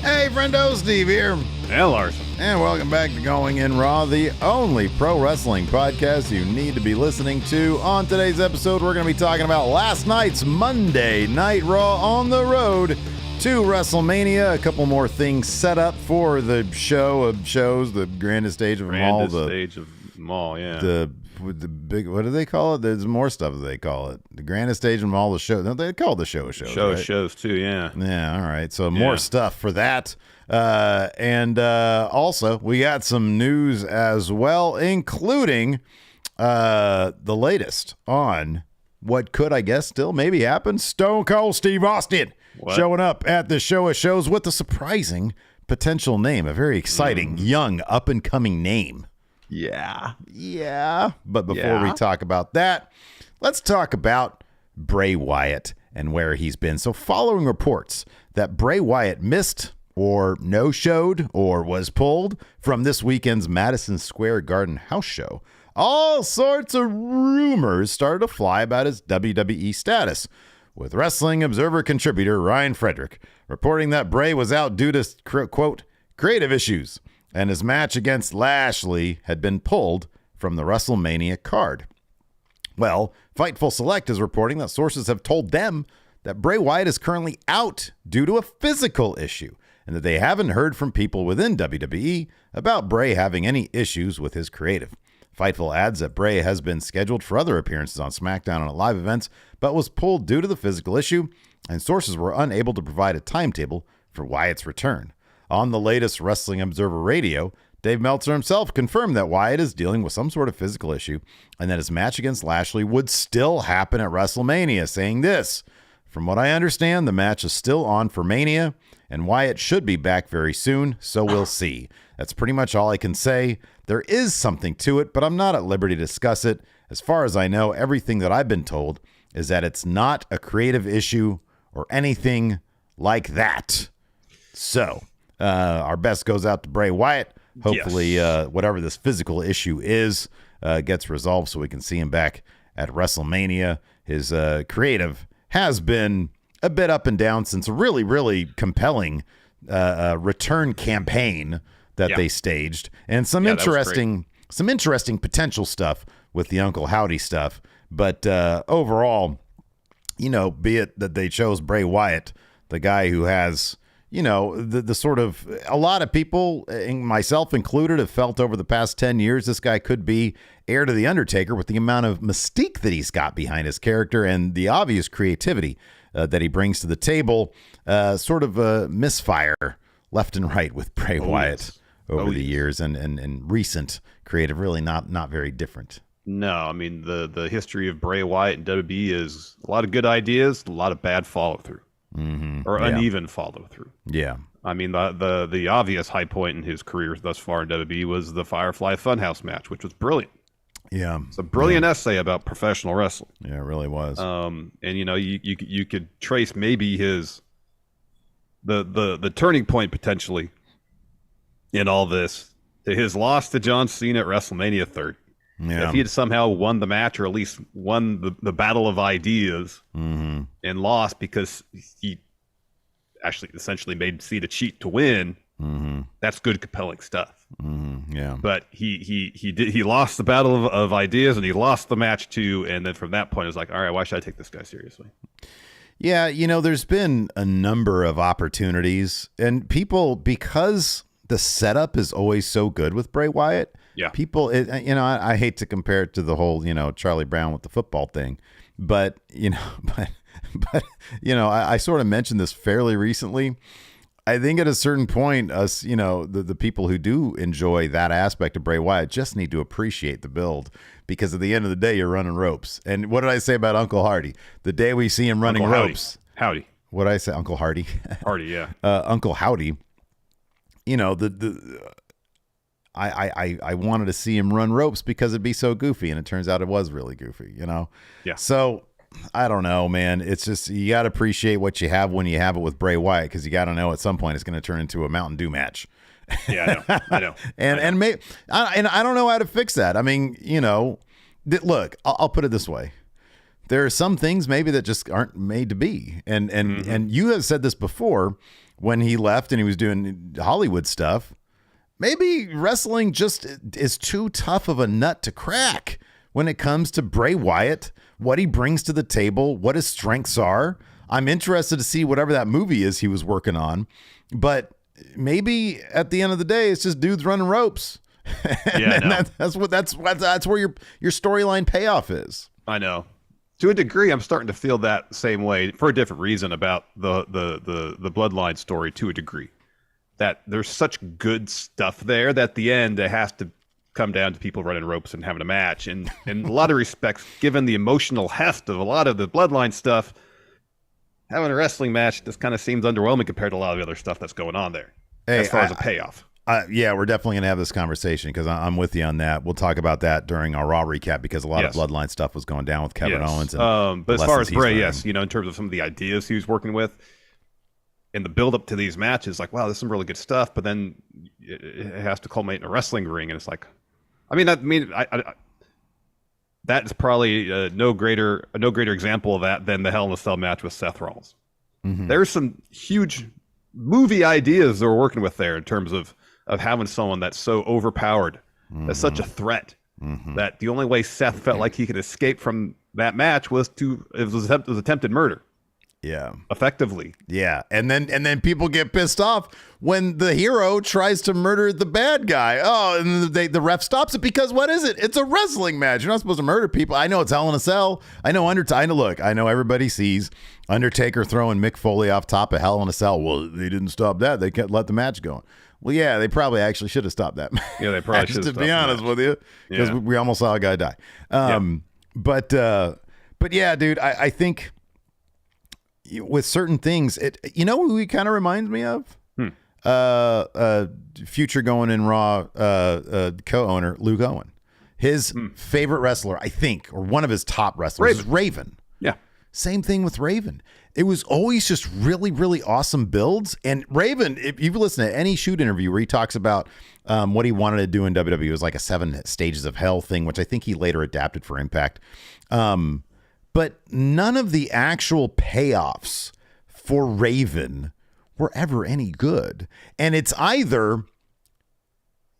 Hey, Friendo, Steve here. And Larson. And welcome back to Going In Raw, the only pro wrestling podcast you need to be listening to. On today's episode, we're going to be talking about last night's Monday Night Raw on the road to WrestleMania. A couple more things set up for the show of shows, the grandest stage of them all. The big, what do they call it? There's more stuff that they call it. The grandest stage of all the shows. No, they call it the show of shows. Show right? shows too, yeah. Yeah, all right. So more stuff for that. And also, we got some news as well, including the latest on what could, I guess, still maybe happen. Stone Cold Steve Austin showing up at the show of shows with a surprising potential name, a very exciting, young, up-and-coming name. Yeah. But before we talk about that, let's talk about Bray Wyatt and where he's been. So following reports that Bray Wyatt missed or no-showed or was pulled from this weekend's Madison Square Garden house show, all sorts of rumors started to fly about his WWE status, with Wrestling Observer contributor Ryan Frederick reporting that Bray was out due to, quote, creative issues, and his match against Lashley had been pulled from the WrestleMania card. Well, Fightful Select is reporting that sources have told them that Bray Wyatt is currently out due to a physical issue, and that they haven't heard from people within WWE about Bray having any issues with his creative. Fightful adds that Bray has been scheduled for other appearances on SmackDown and at live events, but was pulled due to the physical issue, and sources were unable to provide a timetable for Wyatt's return. On the latest Wrestling Observer Radio, Dave Meltzer himself confirmed that Wyatt is dealing with some sort of physical issue and that his match against Lashley would still happen at WrestleMania, saying this: "From what I understand, the match is still on for Mania, and Wyatt should be back very soon, so we'll see." That's pretty much all I can say. There is something to it, but I'm not at liberty to discuss it. As far as I know, everything that I've been told is that it's not a creative issue or anything like that. So, our best goes out to Bray Wyatt. Hopefully, whatever this physical issue is gets resolved so we can see him back at WrestleMania. His creative has been a bit up and down since a really, really compelling return campaign that they staged, and some interesting potential stuff with the Uncle Howdy stuff. But overall, be it that they chose Bray Wyatt, the guy who has, the sort of, a lot of people, myself included, have felt over the past 10 years this guy could be heir to The Undertaker with the amount of mystique that he's got behind his character and the obvious creativity that he brings to the table. Sort of a misfire left and right with Bray Wyatt over the years, and recent creative really not very different. No, I mean, the history of Bray Wyatt and WWE is a lot of good ideas, a lot of bad follow-through. Or uneven follow-through. Yeah. I mean, the obvious high point in his career thus far in WWE was the Firefly Funhouse match, which was brilliant. Yeah. It's a brilliant essay about professional wrestling. Yeah, it really was. And, you could trace maybe the turning point potentially in all this to his loss to John Cena at WrestleMania 30. Yeah. If he had somehow won the match, or at least won the battle of ideas, and lost because he actually essentially made Cena cheat to win, that's good, compelling stuff. Yeah. But he lost the battle of ideas, and he lost the match too. And then from that point, it was like, all right, why should I take this guy seriously? Yeah, there's been a number of opportunities, and people, because the setup is always so good with Bray Wyatt. Yeah, people, I hate to compare it to the whole, Charlie Brown with the football thing, but I sort of mentioned this fairly recently. I think at a certain point, us, the people who do enjoy that aspect of Bray Wyatt just need to appreciate the build, because at the end of the day, you're running ropes. And what did I say about Uncle Hardy? The day we see him running ropes. Howdy. What did I say? Uncle Hardy? Hardy, yeah. Uncle Howdy. I wanted to see him run ropes because it'd be so goofy, and it turns out it was really goofy, Yeah. So I don't know, man. It's just, you got to appreciate what you have when you have it with Bray Wyatt, because you got to know at some point it's going to turn into a Mountain Dew match. Yeah, I know. and I don't know how to fix that. I mean, look, I'll put it this way. There are some things maybe that just aren't made to be, and you have said this before, when he left and he was doing Hollywood stuff. Maybe wrestling just is too tough of a nut to crack when it comes to Bray Wyatt, what he brings to the table, what his strengths are. I'm interested to see whatever that movie is he was working on, but maybe at the end of the day, it's just dudes running ropes. That's where your storyline payoff is. I know. To a degree, I'm starting to feel that same way for a different reason about the Bloodline story. To a degree, that there's such good stuff there that at the end it has to come down to people running ropes and having a match. And in a lot of respects, given the emotional heft of a lot of the Bloodline stuff, having a wrestling match just kind of seems underwhelming compared to a lot of the other stuff that's going on there. As far as a payoff. Yeah, we're definitely going to have this conversation because I'm with you on that. We'll talk about that during our Raw recap because a lot of Bloodline stuff was going down with Kevin Owens. And but as far as Bray, yes, in terms of some of the ideas he was working with in the build-up to these matches, like, wow, this is some really good stuff, but then it has to culminate in a wrestling ring, and it's like, that is probably no greater example of that than the Hell in a Cell match with Seth Rollins. Mm-hmm. There's some huge movie ideas they're working with there in terms of having someone that's so overpowered, that's such a threat, that the only way Seth felt like he could escape from that match was attempted murder. Yeah. Effectively. Yeah. And then people get pissed off when the hero tries to murder the bad guy. Oh, and the ref stops it because what is it? It's a wrestling match. You're not supposed to murder people. I know it's Hell in a Cell. I know I know everybody sees Undertaker throwing Mick Foley off top of Hell in a Cell. Well, they didn't stop that. They kept let the match go. Well, yeah, they probably actually should have stopped that. Yeah, they probably should have. To be honest with you, because we almost saw a guy die. But yeah, dude, I think with certain things, who he kind of reminds me of? Future Going in Raw co-owner Luke Owen. His favorite wrestler, I think, or one of his top wrestlers, is Raven. Yeah. Same thing with Raven. It was always just really, really awesome builds. And Raven, if you've listened to any shoot interview where he talks about what he wanted to do in WWE, it was like a 7 stages of hell thing, which I think he later adapted for Impact. But none of the actual payoffs for Raven were ever any good. And it's either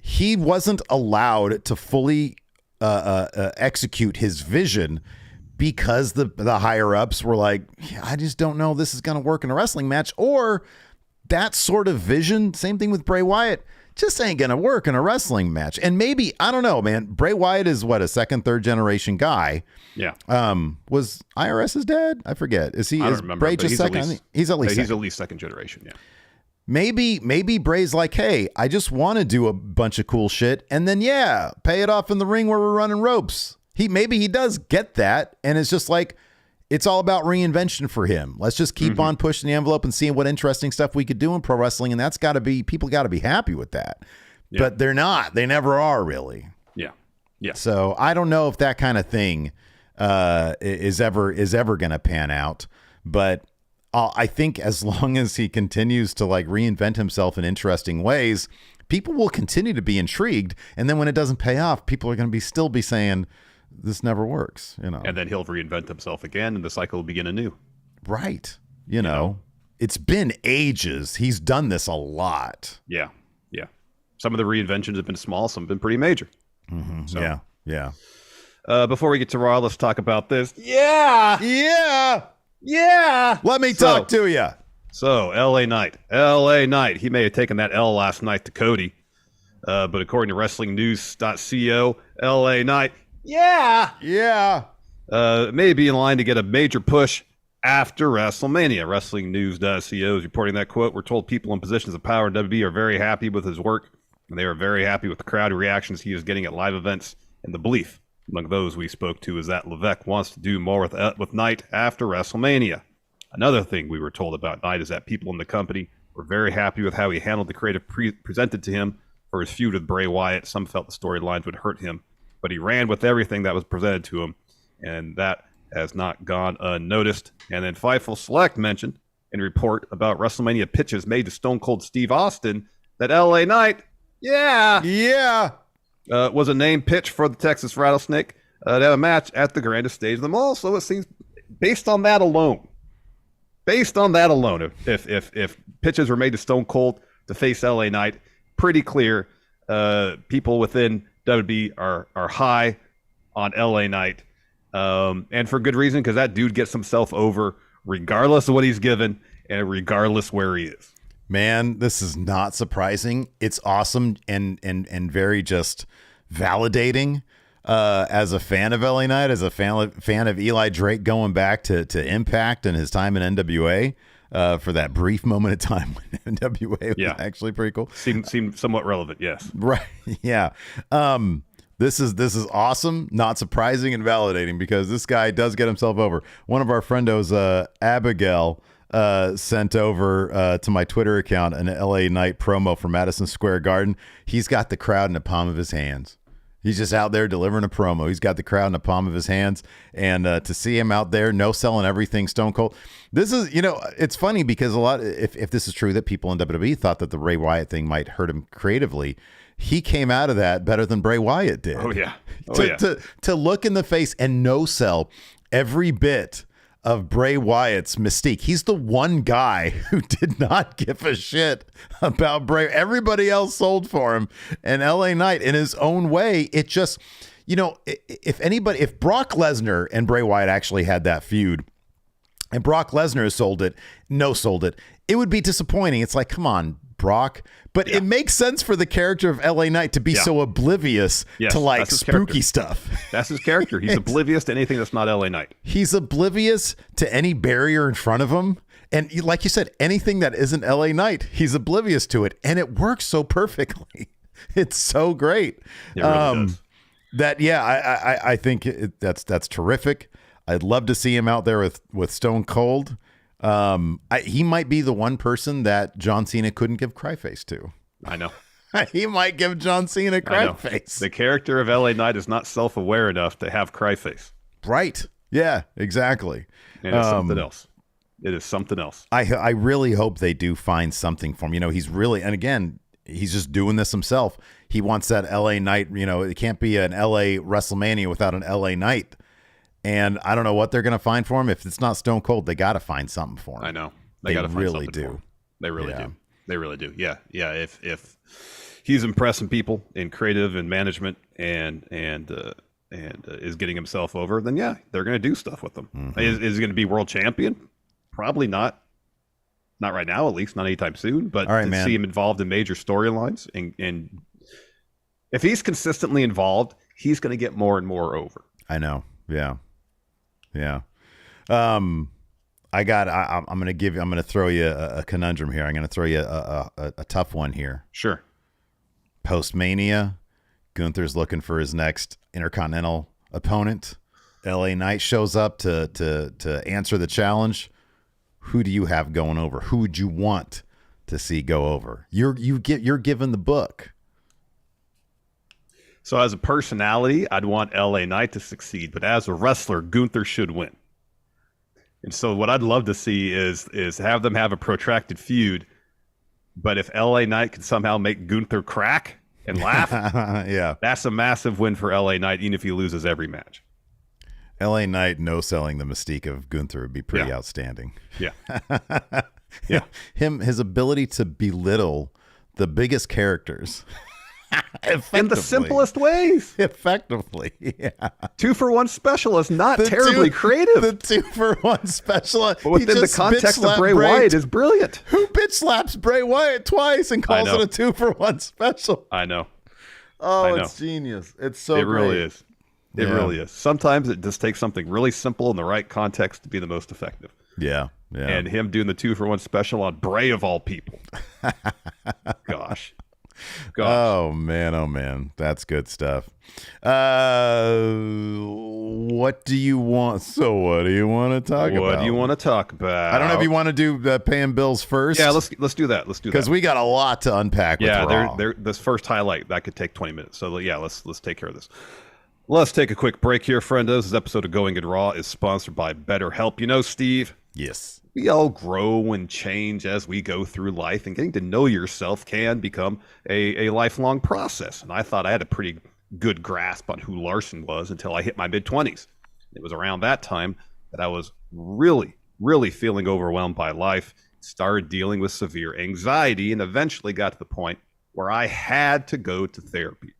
he wasn't allowed to fully execute his vision because the higher ups were like, I just don't know this is going to work in a wrestling match, or that sort of vision, same thing with Bray Wyatt, just ain't going to work in a wrestling match. And maybe, I don't know, man, Bray Wyatt is what, a second, third generation guy. Yeah. Was IRS his dad? I forget. Is he? I don't is remember, Bray just second? He's at least he's at least second generation. Yeah. Maybe Bray's like, hey, I just want to do a bunch of cool shit, and then pay it off in the ring where we're running ropes. Maybe he does get that, and it's just like, it's all about reinvention for him. Let's just keep on pushing the envelope and seeing what interesting stuff we could do in pro wrestling, and people got to be happy with that. Yeah. But they're not. They never are, really. Yeah. Yeah. So I don't know if that kind of thing is ever going to pan out, but I think as long as he continues to like reinvent himself in interesting ways, people will continue to be intrigued. And then when it doesn't pay off, people are going to still be saying, this never works, And then he'll reinvent himself again, and the cycle will begin anew. Right. You know, it's been ages. He's done this a lot. Yeah. Yeah. Some of the reinventions have been small. Some have been pretty major. Mm-hmm. So, yeah. Before we get to Raw, let's talk about this. Yeah. Let me talk to you. So, LA Knight. He may have taken that L last night to Cody. But according to WrestlingNews.co, LA Knight, may be in line to get a major push after WrestleMania. WrestlingNews.co is reporting that, quote, we're told people in positions of power in WWE are very happy with his work, and they are very happy with the crowd reactions he is getting at live events, and the belief among those we spoke to is that Levesque wants to do more with Knight after WrestleMania. Another thing we were told about Knight is that people in the company were very happy with how he handled the creative presented to him for his feud with Bray Wyatt. Some felt the storylines would hurt him, but he ran with everything that was presented to him, and that has not gone unnoticed. And then Fightful Select mentioned in a report about WrestleMania pitches made to Stone Cold Steve Austin that LA Knight, was a name pitch for the Texas Rattlesnake to have a match at the grandest stage of them all. So it seems, based on that alone, based on that alone, if pitches were made to Stone Cold to face LA Knight, pretty clear people within WWE are high on LA Knight, and for good reason, because that dude gets himself over regardless of what he's given and regardless where he is. Man, this is not surprising. It's awesome and very just validating as a fan of LA Knight, as a fan of Eli Drake going back to Impact and his time in NWA for that brief moment of time when NWA was actually pretty cool. Seemed somewhat relevant, yes. Right, yeah. This is awesome, not surprising and validating because this guy does get himself over. One of our friendos, Abigail, sent over to my Twitter account an LA Knight promo for Madison Square Garden. He's got the crowd in the palm of his hands. He's just out there delivering a promo. He's got the crowd in the palm of his hands. And to see him out there, no selling everything Stone Cold. This is, it's funny because a lot, if this is true that people in WWE thought that the Bray Wyatt thing might hurt him creatively, he came out of that better than Bray Wyatt did. Oh, yeah. To look in the face and no sell every bit of Bray Wyatt's mystique. He's the one guy who did not give a shit about Bray. Everybody else sold for him. And LA Knight, in his own way, it just, if Brock Lesnar and Bray Wyatt actually had that feud, and Brock Lesnar sold it, it would be disappointing. It's like, come on, Brock. But it makes sense for the character of LA Knight to be so oblivious to like spooky stuff. That's his character. He's oblivious to anything that's not LA Knight. He's oblivious to any barrier in front of him. And like you said, anything that isn't LA Knight, he's oblivious to it. And it works so perfectly. It's so great. It really does. I think that's terrific. I'd love to see him out there with Stone Cold. He might be the one person that John Cena couldn't give cryface to. I know. He might give John Cena cryface. The character of LA Knight is not self-aware enough to have cryface. Right. Yeah, exactly. And it's something else. It is something else. I really hope they do find something for him. He's really, and again, he's just doing this himself. He wants that LA Knight, it can't be an LA WrestleMania without an LA Knight. And I don't know what they're going to find for him. If it's not Stone Cold, they got to find something for him. I know. They got to find really something do. For him. They really do. They really do. Yeah. Yeah. If he's impressing people in creative and management and is getting himself over, then they're going to do stuff with him. Mm-hmm. Is he going to be world champion? Probably not. Not right now, at least not anytime soon. But see him involved in major storylines, and if he's consistently involved, he's going to get more and more over. I know. Yeah. Yeah. I'm going to throw you a conundrum here. I'm going to throw you a tough one here. Sure. Post-Mania, Gunther's looking for his next Intercontinental opponent. LA Knight shows up to answer the challenge. Who do you have going over? Who would you want to see go over? You're given the book. So as a personality, I'd want LA Knight to succeed, but as a wrestler, Gunther should win. And so what I'd love to see is have them have a protracted feud, but if LA Knight can somehow make Gunther crack and laugh, that's a massive win for LA Knight, even if he loses every match. LA Knight no-selling the mystique of Gunther would be pretty outstanding. Yeah. His ability to belittle the biggest characters in the simplest ways. Effectively, yeah. 2-for-1 special is not terribly creative. The 2-for-1 special, but within the context of Bray Wyatt, is brilliant. Who bitch slaps Bray Wyatt twice and calls it a 2-for-1 special? I know. Oh, it's genius. It's so great. It really is. It really is. Sometimes it just takes something really simple in the right context to be the most effective. Yeah. And him doing the 2-for-1 special on Bray of all people. Gosh. Oh man, that's good stuff. What do you want? So what do you want to talk about? What do you want to talk about? I don't know if you want to do paying bills first. Yeah, let's do that. Because we got a lot to unpack. Yeah, this first highlight that could take 20 minutes. So let's take care of this. Let's take a quick break here, friendos. This episode of Going in Raw is sponsored by BetterHelp. Steve. Yes. We all grow and change as we go through life, and getting to know yourself can become a lifelong process. And I thought I had a pretty good grasp on who Larson was until I hit my mid-20s. It was around that time that I was really, really feeling overwhelmed by life, started dealing with severe anxiety, and eventually got to the point where I had to go to therapy.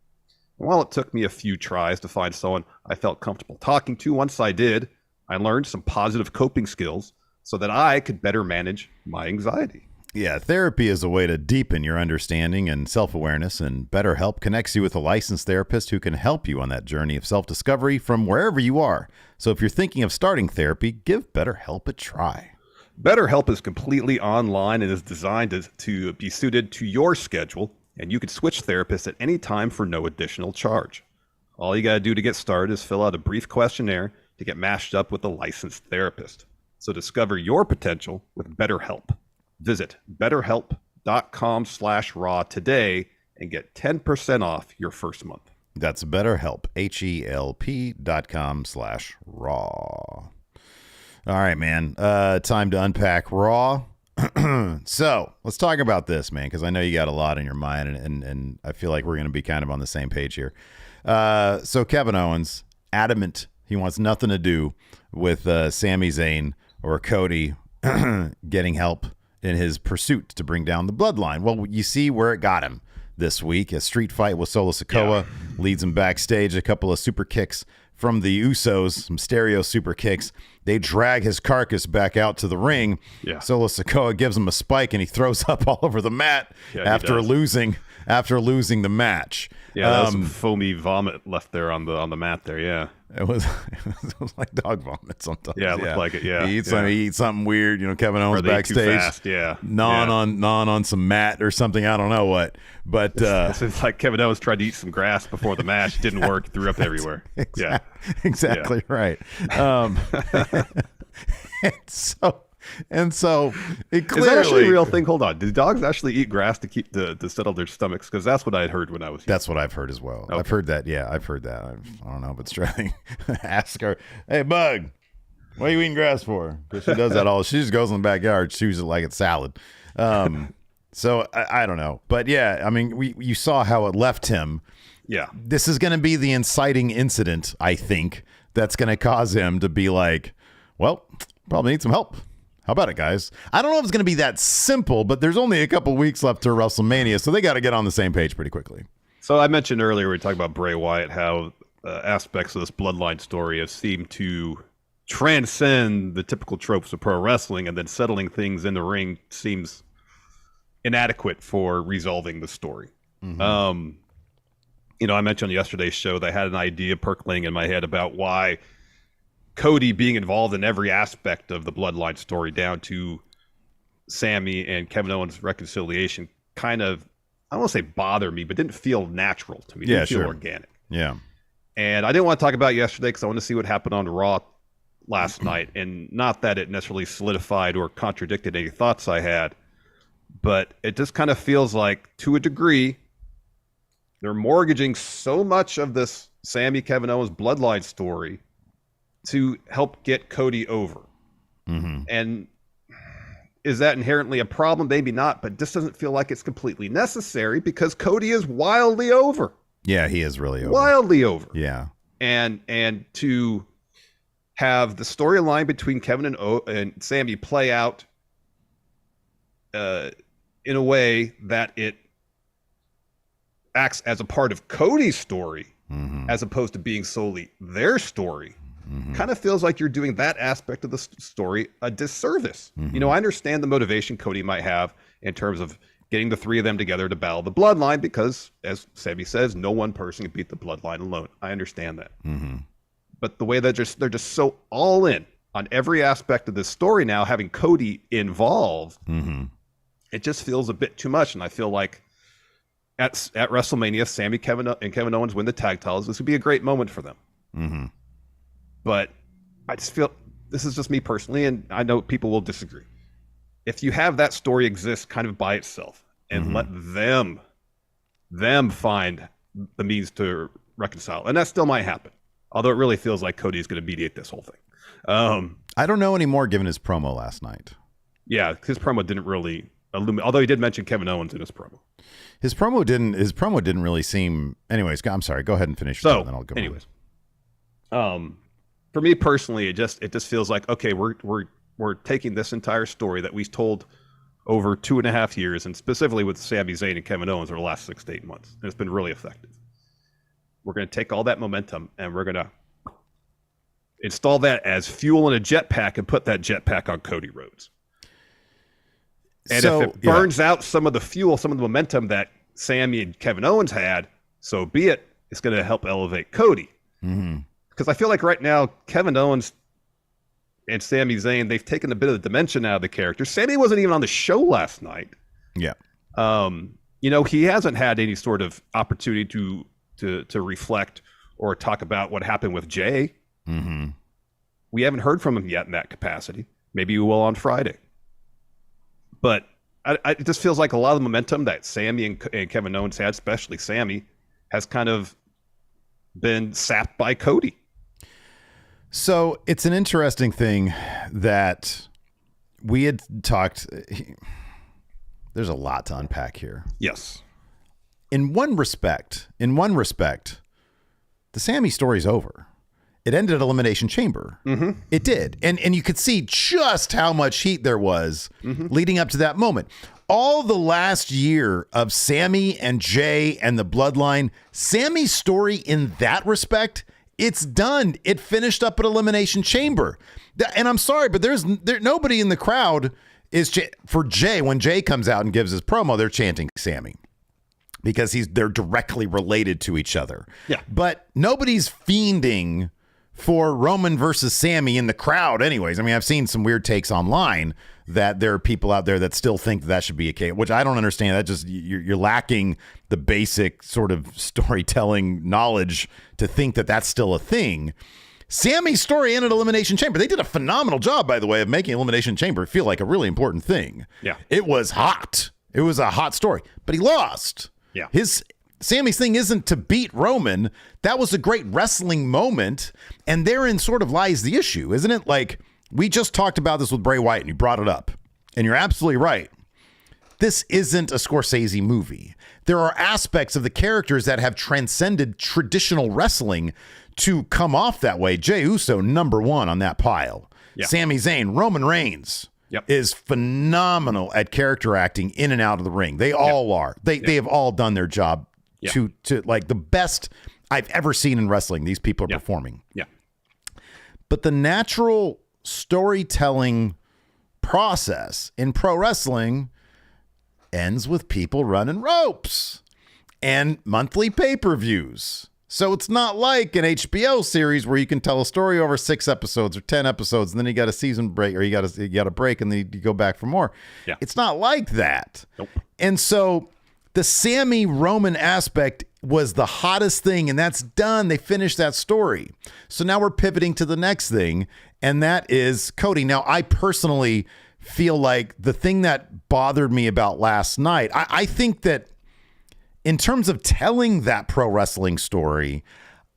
And while it took me a few tries to find someone I felt comfortable talking to, once I did, I learned some positive coping skills so that I could better manage my anxiety. Yeah, therapy is a way to deepen your understanding and self-awareness, and BetterHelp connects you with a licensed therapist who can help you on that journey of self-discovery from wherever you are. So if you're thinking of starting therapy, give BetterHelp a try. BetterHelp is completely online and is designed to be suited to your schedule, and you can switch therapists at any time for no additional charge. All you got to do to get started is fill out a brief questionnaire to get matched up with a licensed therapist. So discover your potential with BetterHelp. Visit betterhelp.com/raw today and get 10% off your first month. That's BetterHelp, HELP.com/raw. All right, man. Time to unpack Raw. So let's talk about this, man, because I know you got a lot in your mind, and I feel like we're going to be kind of on the same page here. So Kevin Owens, adamant he wants nothing to do with Sami Zayn or Cody getting help in his pursuit to bring down the bloodline. Well, you see where it got him this week. A street fight with Solo Sikoa leads him backstage. A couple of super kicks from the Usos, some stereo super kicks. They drag his carcass back out to the ring. Yeah. Solo Sikoa gives him a spike, and he throws up all over the mat after losing the match. Yeah, there was some foamy vomit left there on the mat there. Yeah, it was like dog vomit sometimes. Yeah, it looked like it. Yeah, he eats something weird. Kevin Owens backstage, fast, on some mat or something. I don't know what, but it's like Kevin Owens tried to eat some grass before the match. Didn't work. Threw up everywhere. Exactly right. And so it clearly, is that actually a real thing? Hold on, do dogs actually eat grass to keep to settle their stomachs? Because that's what I had heard when I was young. That's what I've heard as well. Okay. I've heard that. Yeah, I've heard that. I don't know, but trying ask her, hey Bug, what are you eating grass for? Because she does that all. She just goes in the backyard, chews it like it's salad. So I don't know, but yeah, I mean, you saw how it left him. Yeah, this is going to be the inciting incident, I think, that's going to cause him to be like, well, probably need some help. How about it, guys? I don't know if it's going to be that simple, but there's only a couple weeks left to WrestleMania, so they got to get on the same page pretty quickly. So I mentioned earlier, we were talking about Bray Wyatt, how aspects of this bloodline story have seemed to transcend the typical tropes of pro wrestling, and then settling things in the ring seems inadequate for resolving the story. Mm-hmm. I mentioned on yesterday's show that I had an idea percolating in my head about why Cody being involved in every aspect of the bloodline story down to Sami and Kevin Owens' reconciliation kind of, I don't want to say bother me, but didn't feel natural to me. Didn't feel organic. Yeah. And I didn't want to talk about it yesterday because I want to see what happened on Raw last night. And not that it necessarily solidified or contradicted any thoughts I had, but it just kind of feels like, to a degree, they're mortgaging so much of this Sami Kevin Owens bloodline story to help get Cody over. Mm-hmm. And is that inherently a problem? Maybe not, but this doesn't feel like it's completely necessary because Cody is wildly over. Yeah, he is really over. Wildly over. Yeah. And to have the storyline between Kevin and Sami play out in a way that it acts as a part of Cody's story, mm-hmm. as opposed to being solely their story, mm-hmm. kind of feels like you're doing that aspect of the story a disservice. Mm-hmm. I understand the motivation Cody might have in terms of getting the three of them together to battle the bloodline because, as Sami says, no one person can beat the bloodline alone. I understand that. Mm-hmm. But the way that they're just so all in on every aspect of this story now, having Cody involved, mm-hmm. it just feels a bit too much. And I feel like at WrestleMania, Sami, Kevin Owens win the tag titles. This would be a great moment for them. Mm-hmm. But I just feel, this is just me personally, and I know people will disagree. If you have that story exist kind of by itself and mm-hmm. let them find the means to reconcile, and that still might happen. Although it really feels like Cody is going to mediate this whole thing. I don't know anymore given his promo last night. Yeah, his promo didn't really illuminate, although he did mention Kevin Owens in his promo. His promo didn't really seem. Anyways, I'm sorry. Go ahead and finish. So, then I'll go for me personally, it just feels like, okay, we're we're taking this entire story that we've told over 2.5 years, and specifically with Sami Zayn and Kevin Owens over the last 6 to 8 months. And it's been really effective. We're going to take all that momentum and we're going to install that as fuel in a jetpack and put that jetpack on Cody Rhodes. And if it burns out some of the fuel, some of the momentum that Sami and Kevin Owens had, so be it. It's going to help elevate Cody. Because I feel like right now, Kevin Owens and Sami Zayn, they've taken a bit of the dimension out of the character. Sami wasn't even on the show last night. Yeah. He hasn't had any sort of opportunity to reflect or talk about what happened with Jay. We haven't heard from him yet in that capacity. Maybe we will on Friday. But it just feels like a lot of the momentum that Sami and Kevin Owens had, especially Sami, has kind of been sapped by Cody. So it's an interesting thing that we had talked. There's a lot to unpack here. Yes. In one respect, the Sami story's over. It ended at Elimination Chamber. It did. And you could see just how much heat there was leading up to that moment. All the last year of Sami and Jay and the Bloodline, Sami's story in that respect, it's done. It finished up at Elimination Chamber. And I'm sorry, but there's nobody in the crowd for Jay. When Jay comes out and gives his promo, they're chanting Sami because they're directly related to each other. Yeah. But nobody's fiending for Roman versus Sami in the crowd anyways. I mean, I've seen some weird takes online that there are people out there that still think that should be a case, which I don't understand. That just, you're lacking the basic sort of storytelling knowledge to think that that's still a thing. Sami's story ended Elimination Chamber. They did a phenomenal job, by the way, of making Elimination Chamber feel like a really important thing. Yeah. It was hot. It was a hot story, but he lost. Yeah. Sami's thing isn't to beat Roman. That was a great wrestling moment, and therein sort of lies the issue, isn't it? Like, we just talked about this with Bray Wyatt, and you brought it up, and you're absolutely right. This isn't a Scorsese movie. There are aspects of the characters that have transcended traditional wrestling to come off that way. Jey Uso, number one on that pile. Yeah. Sami Zayn, Roman Reigns is phenomenal at character acting in and out of the ring. They all are. They have all done their job to like the best I've ever seen in wrestling. These people are performing. Yeah. But the natural storytelling process in pro wrestling ends with people running ropes and monthly pay-per-views. So it's not like an HBO series where you can tell a story over 6 episodes or 10 episodes, and then you got a season break, or you got a break, and then you go back for more. Yeah. It's not like that. Nope. And so the Sami Roman aspect was the hottest thing, and that's done. They finished that story. So now we're pivoting to the next thing, and that is Cody. Now, I personally feel like the thing that bothered me about last night, I think that in terms of telling that pro wrestling story,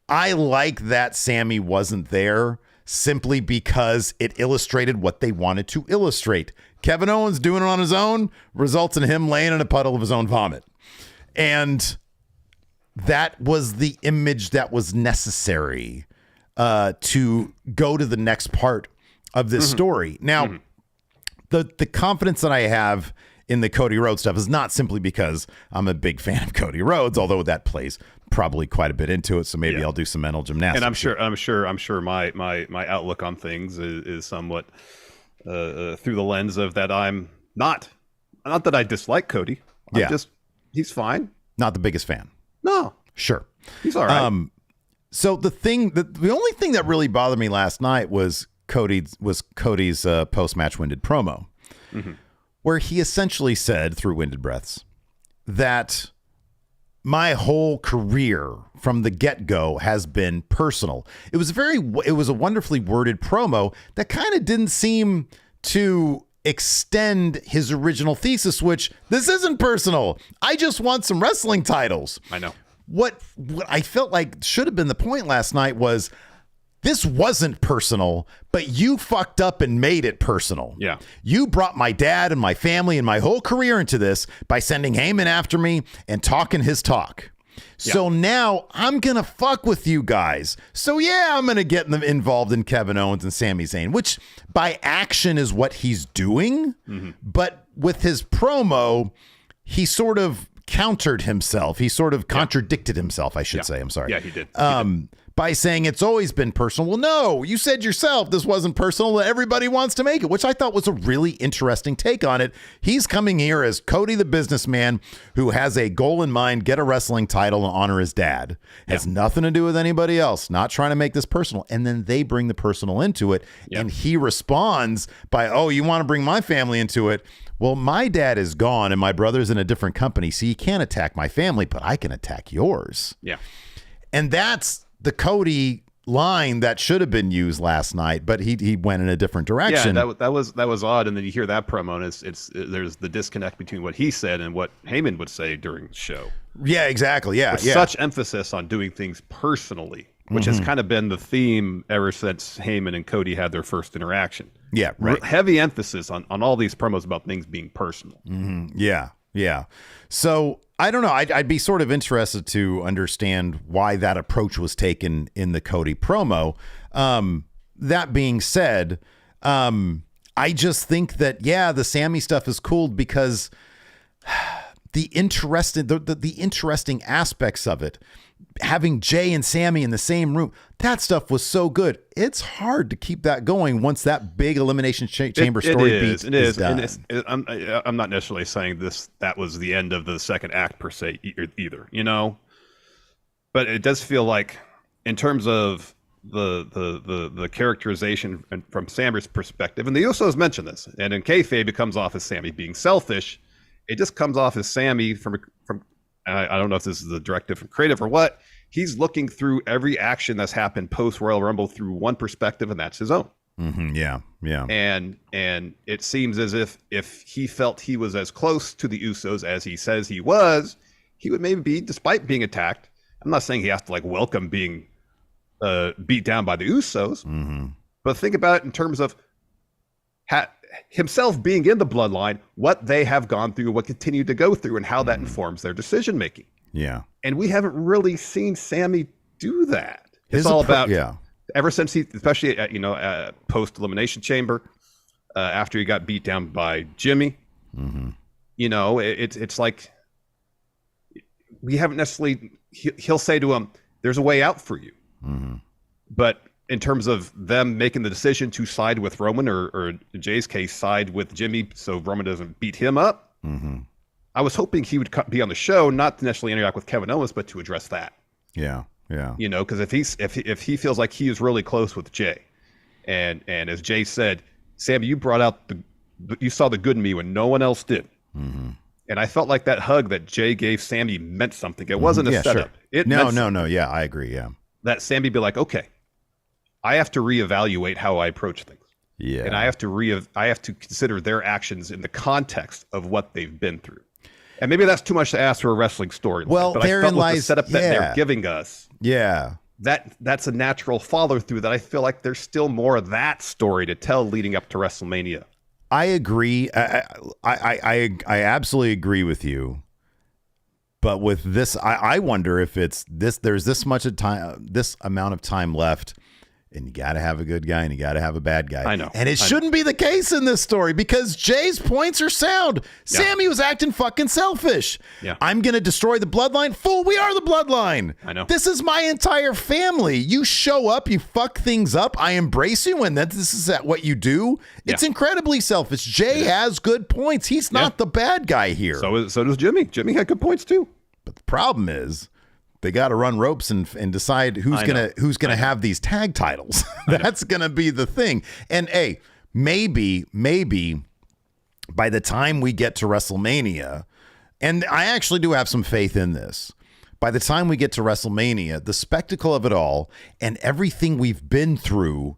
I like that Sami wasn't there simply because it illustrated what they wanted to illustrate. Kevin Owens doing it on his own results in him laying in a puddle of his own vomit. And that was the image that was necessary to go to the next part of this story. Now, the confidence that I have in the Cody Rhodes stuff is not simply because I'm a big fan of Cody Rhodes, although that plays probably quite a bit into it. So maybe I'll do some mental gymnastics. And I'm sure my outlook on things is somewhat through the lens of that. I'm not that I dislike Cody. He's fine. Not the biggest fan. No, sure, he's all right. So the only thing that really bothered me last night was Cody's post-match winded promo, where he essentially said through winded breaths that my whole career from the get-go has been personal. It was a wonderfully worded promo that kind of didn't seem to extend his original thesis, which this isn't personal. I just want some wrestling titles. I know. What I felt like should have been the point last night was this wasn't personal, but you fucked up and made it personal. Yeah. You brought my dad and my family and my whole career into this by sending Heyman after me and talking his talk. So now I'm going to fuck with you guys. So yeah, I'm going to get them involved in Kevin Owens and Sami Zayn, which by action is what he's doing. But with his promo, he sort of countered himself. He sort of contradicted himself, I should say. I'm sorry. Yeah, he did. By saying it's always been personal. Well, no, you said yourself this wasn't personal. Everybody wants to make it, which I thought was a really interesting take on it. He's coming here as Cody the businessman who has a goal in mind, get a wrestling title and honor his dad. Has nothing to do with anybody else, not trying to make this personal. And then they bring the personal into it. And he responds by, oh, you want to bring my family into it? Well, my dad is gone and my brother's in a different company, so you can't attack my family, but I can attack yours. Yeah. And that's the Cody line that should have been used last night, but he went in a different direction. Yeah, that was odd. And then you hear that promo, and there's the disconnect between what he said and what Heyman would say during the show. Yeah, exactly. Yeah, Such emphasis on doing things personally, which has kind of been the theme ever since Heyman and Cody had their first interaction. Yeah, right. Heavy emphasis on all these promos about things being personal. Yeah. So I don't know. I'd be sort of interested to understand why that approach was taken in the Cody promo. That being said, I just think that, the Sami stuff is cool because the interesting aspects of it, having Jay and Sami in the same room, that stuff was so good. It's hard to keep that going once that big elimination chamber story beat is done. I'm not necessarily saying that was the end of the second act per se either, but it does feel like in terms of the characterization from Sami's perspective, and the Usos mentioned this, and in kayfabe it comes off as Sami being selfish. It just comes off as Sami from I don't know if this is the directive from creative or what. He's looking through every action that's happened post Royal Rumble through one perspective, and that's his own. Yeah. And it seems as if he felt he was as close to the Usos as he says he was, he would maybe be, despite being attacked. I'm not saying he has to welcome being beat down by the Usos, but think about it in terms of himself being in the bloodline, what they have gone through, what continue to go through, and how that informs their decision making. Yeah. And we haven't really seen Sami do that. It's all about ever since he, especially at, post elimination chamber, after he got beat down by Jimmy. It's like we haven't necessarily. He'll say to him, "There's a way out for you," but in terms of them making the decision to side with Roman, or in Jay's case, side with Jimmy, so Roman doesn't beat him up. I was hoping he would be on the show, not to necessarily interact with Kevin Owens, but to address that. Yeah. Because if he feels like he is really close with Jay, and as Jay said, Sami, you brought out you saw the good in me when no one else did. And I felt like that hug that Jay gave Sami meant something. It wasn't a setup. Sure. No. Yeah, I agree. Yeah. That Sami be like, okay, I have to reevaluate how I approach things. Yeah. And I have to consider their actions in the context of what they've been through. And maybe that's too much to ask for a wrestling story. Well, but I felt with the setup that they're giving us. Yeah. That's a natural follow through that I feel like there's still more of that story to tell leading up to WrestleMania. I agree. I absolutely agree with you. But with this, I wonder if it's this. There's this much of time, this amount of time left, and you got to have a good guy and you got to have a bad guy. I know, and it shouldn't be the case in this story because Jay's points are sound. Yeah. Sami was acting fucking selfish. Yeah. I'm gonna destroy the bloodline. Fool, we are the bloodline. I know. This is my entire family. You show up, you fuck things up. I embrace you, and this is what you do. It's incredibly selfish. Jay has good points. He's not the bad guy here. So does Jimmy. Jimmy had good points too. But the problem is, they got to run ropes and decide who's gonna have these tag titles. That's gonna be the thing. And hey, maybe by the time we get to WrestleMania, and I actually do have some faith in this, by the time we get to WrestleMania, the spectacle of it all and everything we've been through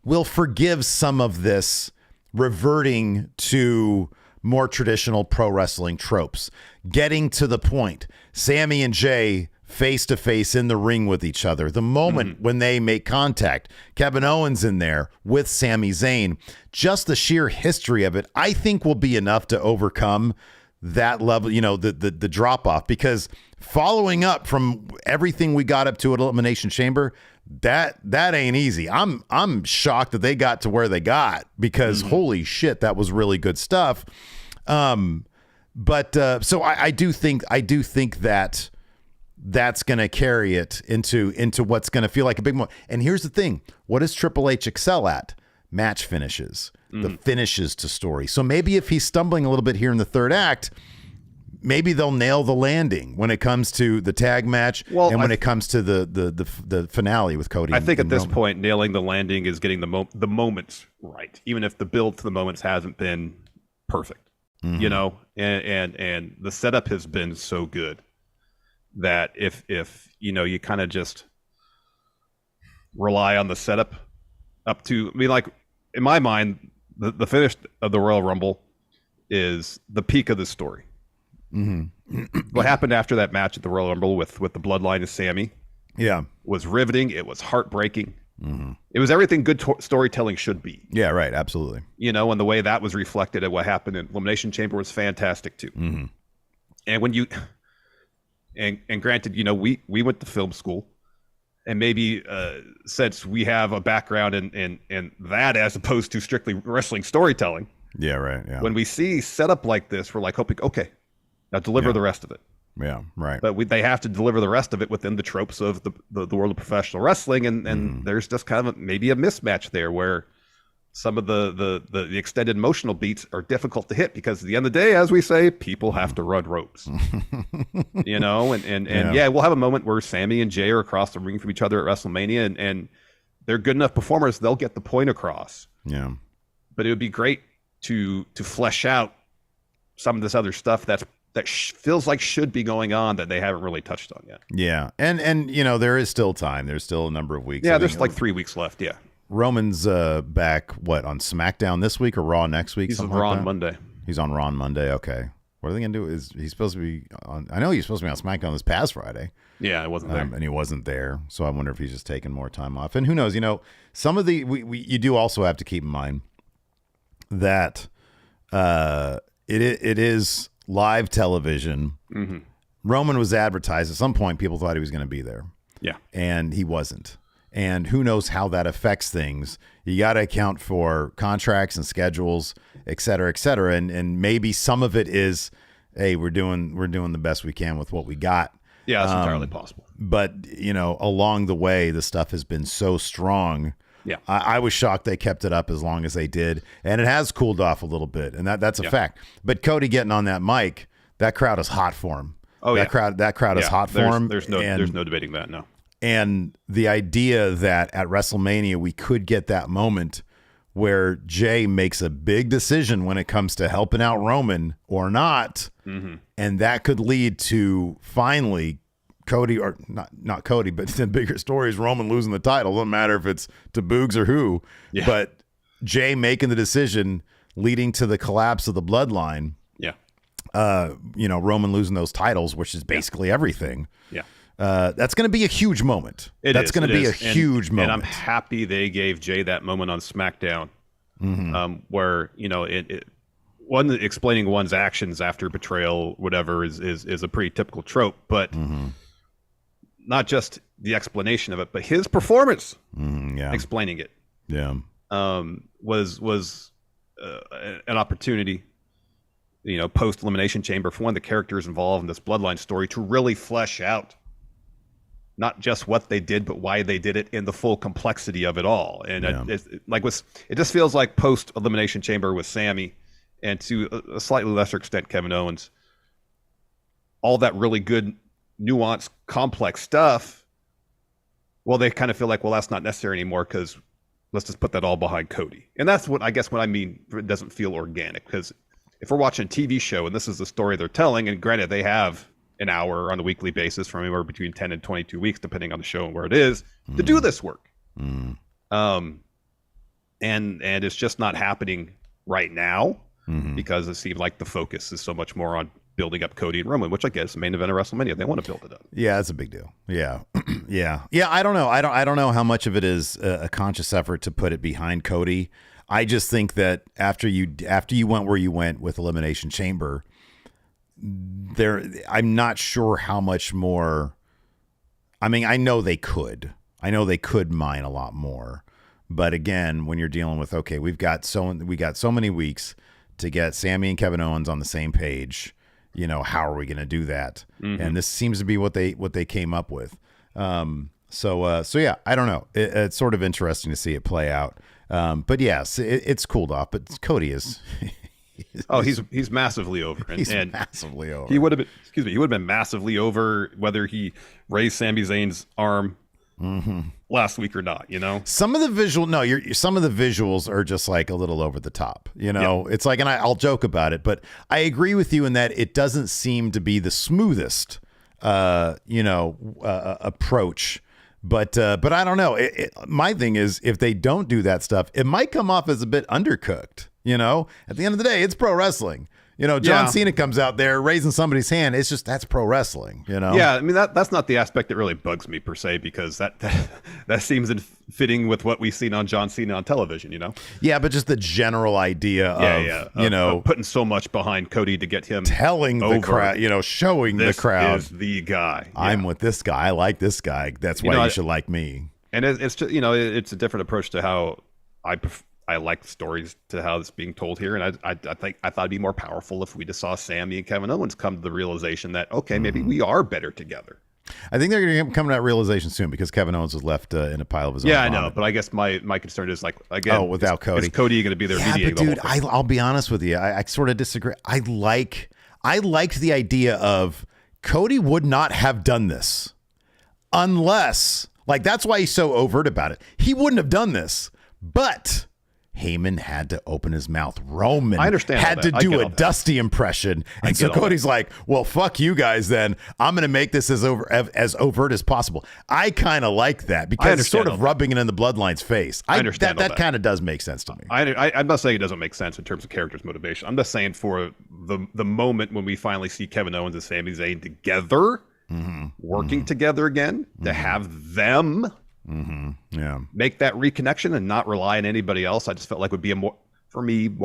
will forgive some of this reverting to more traditional pro wrestling tropes. Getting to the point, Sami and Jay face to face in the ring with each other. The moment when they make contact, Kevin Owens in there with Sami Zayn, just the sheer history of it, I think will be enough to overcome that level, the drop off, because following up from everything we got up to at Elimination Chamber, that ain't easy. I'm shocked that they got to where they got, because holy shit, that was really good stuff. But so I do think that that's going to carry it into what's going to feel like a big moment. And here's the thing. What does Triple H excel at? Match finishes, the finishes to story. So maybe if he's stumbling a little bit here in the third act, maybe they'll nail the landing when it comes to the tag match, and when it comes to the finale with Cody. I think at this point, nailing the landing is getting the moments right, even if the build to the moments hasn't been perfect. And the setup has been so good that if you kind of just rely on the setup up to, like in my mind, the finish of the Royal Rumble is the peak of the story. What happened after that match at the Royal Rumble with the Bloodline and Sammy, was riveting. It was heartbreaking. It was everything good storytelling should be. Yeah, right. Absolutely. And the way that was reflected at what happened in Elimination Chamber was fantastic too. And when you, and granted, we went to film school, and maybe since we have a background in that as opposed to strictly wrestling storytelling. Yeah, right. Yeah. When we see setup like this, we're like hoping, okay, now deliver the rest of it. Yeah, right. But they have to deliver the rest of it within the tropes of the world of professional wrestling, and there's just kind of maybe a mismatch there where some of the extended emotional beats are difficult to hit, because at the end of the day, as we say, people have to run ropes. and we'll have a moment where Sammy and Jay are across the ring from each other at WrestleMania, and they're good enough performers, they'll get the point across. Yeah. But it would be great to flesh out some of this other stuff that feels like should be going on that they haven't really touched on yet. Yeah. And there is still time. There's still a number of weeks. Yeah, there's like 3 weeks left. Yeah. Roman's back, on SmackDown this week or Raw next week? He's on Raw on Monday. He's on Raw on Monday. Okay. What are they going to do? Is he's supposed to be on? I know he's supposed to be on SmackDown this past Friday. Yeah, I wasn't there. And he wasn't there. So I wonder if he's just taking more time off. And who knows? Some of you do also have to keep in mind that it is live television. Roman was advertised. At some point, people thought he was going to be there. Yeah. And he wasn't. And who knows how that affects things. You got to account for contracts and schedules, et cetera, et cetera. And maybe some of it is, hey, we're doing the best we can with what we got. Yeah, that's entirely possible. But, along the way, the stuff has been so strong. Yeah. I was shocked they kept it up as long as they did. And it has cooled off a little bit. And that's a fact. But Cody getting on that mic, that crowd is hot for him. Oh, that crowd is hot for him. There's no debating that, no. And the idea that at WrestleMania we could get that moment where Jay makes a big decision when it comes to helping out Roman or not, and that could lead to finally Cody, or not Cody, but the bigger story is Roman losing the title. Doesn't matter if it's to Boogs or who, but Jay making the decision leading to the collapse of the bloodline. Yeah. Roman losing those titles, which is basically everything. Yeah. That's going to be a huge moment. That's going to be a huge moment. And I'm happy they gave Jay that moment on SmackDown, where, one, explaining one's actions after betrayal, whatever, is a pretty typical trope, but not just the explanation of it, but his performance explaining it. Yeah. Was an opportunity, post Elimination Chamber, for one of the characters involved in this bloodline story to really flesh out not just what they did, but why they did it in the full complexity of it all. And it just feels like post Elimination Chamber with Sammy, and to a slightly lesser extent Kevin Owens, all that really good, nuanced, complex stuff. Well, they kind of feel like, well, that's not necessary anymore, because let's just put that all behind Cody. And that's what I mean. It doesn't feel organic, because if we're watching a TV show and this is the story they're telling, and granted they have an hour on a weekly basis from anywhere between 10 and 22 weeks, depending on the show and where it is, to do this work. And it's just not happening right now, because it seems like the focus is so much more on building up Cody and Roman, which I guess the main event of WrestleMania, they want to build it up. Yeah, that's a big deal. Yeah. Yeah. I don't know. I don't know how much of it is a conscious effort to put it behind Cody. I just think that after you went where you went with Elimination Chamber, I'm not sure how much more. I mean, I know they could mine a lot more, but again, when you're dealing with, okay, we got so many weeks to get Sami and Kevin Owens on the same page. You know, how are we going to do that? Mm-hmm. And this seems to be what they came up with. So yeah, I don't know. It's sort of interesting to see it play out. But yes, it's cooled off. But Cody is. He's massively over. And massively over. He would have been massively over whether he raised Sami Zayn's arm last week or not. You know, some of the visuals are just like a little over the top. You know, It's like, and I'll joke about it, but I agree with you in that it doesn't seem to be the smoothest, approach. But I don't know. My thing is, if they don't do that stuff, it might come off as a bit undercooked. You know, at the end of the day, it's pro wrestling. You know, John Cena comes out there raising somebody's hand. It's just, that's pro wrestling, you know? Yeah, I mean, that's not the aspect that really bugs me per se, because that seems fitting with what we've seen on John Cena on television, you know? Yeah, but just the general idea of putting so much behind Cody to get him telling the crowd, showing the crowd. This is the guy. I'm with this guy. I like this guy. That's why you should like me. And it's just, it's a different approach to how I like stories to how it's being told here, and I thought it'd be more powerful if we just saw Sami and Kevin Owens come to the realization that maybe we are better together. I think they're going to come to that realization soon, because Kevin Owens was left in a pile of his own. Yeah, I know, but I guess my concern is like, again, without Cody, is Cody going to be there mediating but dude, the whole thing? I'll be honest with you, I sort of disagree. I liked the idea of Cody would not have done this unless, like, that's why he's so overt about it. He wouldn't have done this, but Heyman had to open his mouth. Roman had to do a Dusty impression. And so Cody's like, well, fuck you guys then. I'm going to make this as overt as possible. I kind of like that, because it's sort of rubbing it in the Bloodline's face. I understand that kind of does make sense to me. I'm not saying it doesn't make sense in terms of character's motivation. I'm just saying for the moment when we finally see Kevin Owens and Sami Zayn together, working together again, to have them make that reconnection and not rely on anybody else, I just felt like would be a more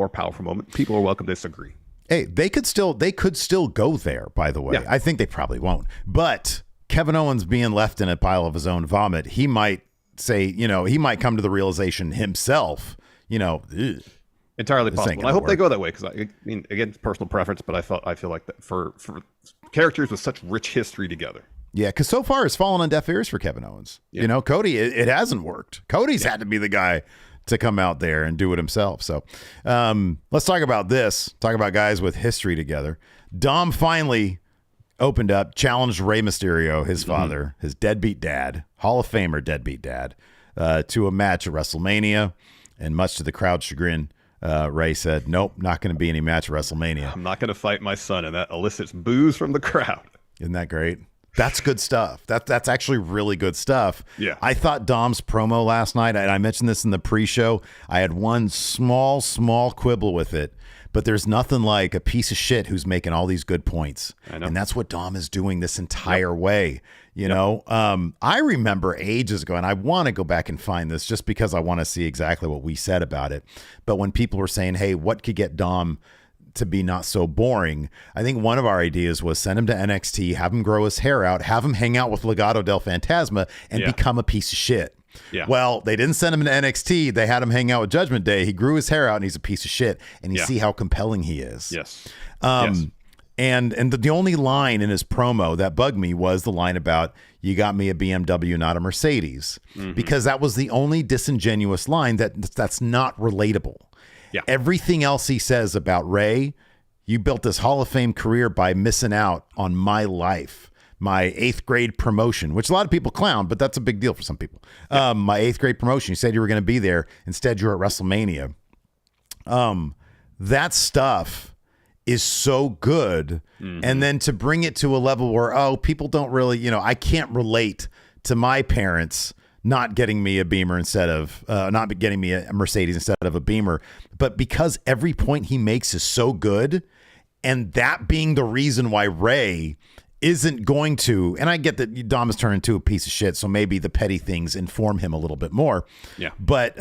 powerful moment. People are welcome to disagree. Hey, they could still go there, by the way. Yeah. I think they probably won't. But Kevin Owens being left in a pile of his own vomit, he might say, he might come to the realization himself, entirely possible. And I hope they go that way, because I mean, again, it's personal preference, but I feel like that for characters with such rich history together. Yeah, because so far it's fallen on deaf ears for Kevin Owens. Yeah. Cody, it hasn't worked. Cody's had to be the guy to come out there and do it himself. So let's talk about this. Talk about guys with history together. Dom finally opened up, challenged Rey Mysterio, his father, his deadbeat dad, Hall of Famer deadbeat dad, to a match at WrestleMania. And much to the crowd's chagrin, Rey said, nope, not going to be any match at WrestleMania. I'm not going to fight my son. And that elicits boos from the crowd. Isn't that great? That's good stuff. That's actually really good stuff. Yeah. I thought Dom's promo last night, and I mentioned this in the pre-show, I had one small quibble with it, but there's nothing like a piece of shit who's making all these good points. I know. And that's what Dom is doing this entire way. I remember ages ago, and I want to go back and find this just because I want to see exactly what we said about it. But when people were saying, hey, what could get Dom to be not so boring, I think one of our ideas was send him to NXT, have him grow his hair out, have him hang out with Legado del Fantasma, and become a piece of shit. Yeah. Well, they didn't send him to NXT. They had him hang out with Judgment Day. He grew his hair out, and he's a piece of shit. And you see how compelling he is. Yes. And the only line in his promo that bugged me was the line about, you got me a BMW, not a Mercedes. Because that was the only disingenuous line that's not relatable. Yeah. Everything else he says about Rey, you built this Hall of Fame career by missing out on my life, my 8th grade promotion, which a lot of people clown, but that's a big deal for some people. Yeah. My 8th grade promotion, you said you were going to be there. Instead, you're at WrestleMania. That stuff is so good. And then to bring it to a level where, people don't really, I can't relate to my parents not getting me a Beamer instead of not getting me a Mercedes instead of a Beamer. But because every point he makes is so good, and that being the reason why Rey isn't going to, and I get that Dom has turned into a piece of shit, so maybe the petty things inform him a little bit more. Yeah. But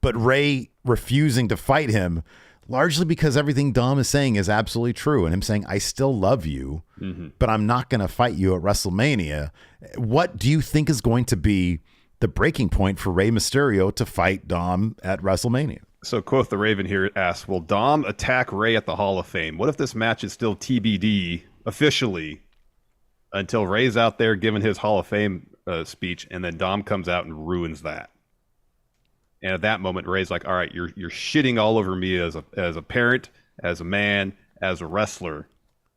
Rey refusing to fight him largely because everything Dom is saying is absolutely true. And him saying, I still love you, but I'm not going to fight you at WrestleMania. What do you think is going to be the breaking point for Rey Mysterio to fight Dom at WrestleMania? So, Quoth the Raven here asks, will Dom attack Rey at the Hall of Fame? What if this match is still TBD officially until Rey's out there giving his Hall of Fame speech, and then Dom comes out and ruins that? And at that moment, Rey's like, all right, you're shitting all over me as a parent, as a man, as a wrestler.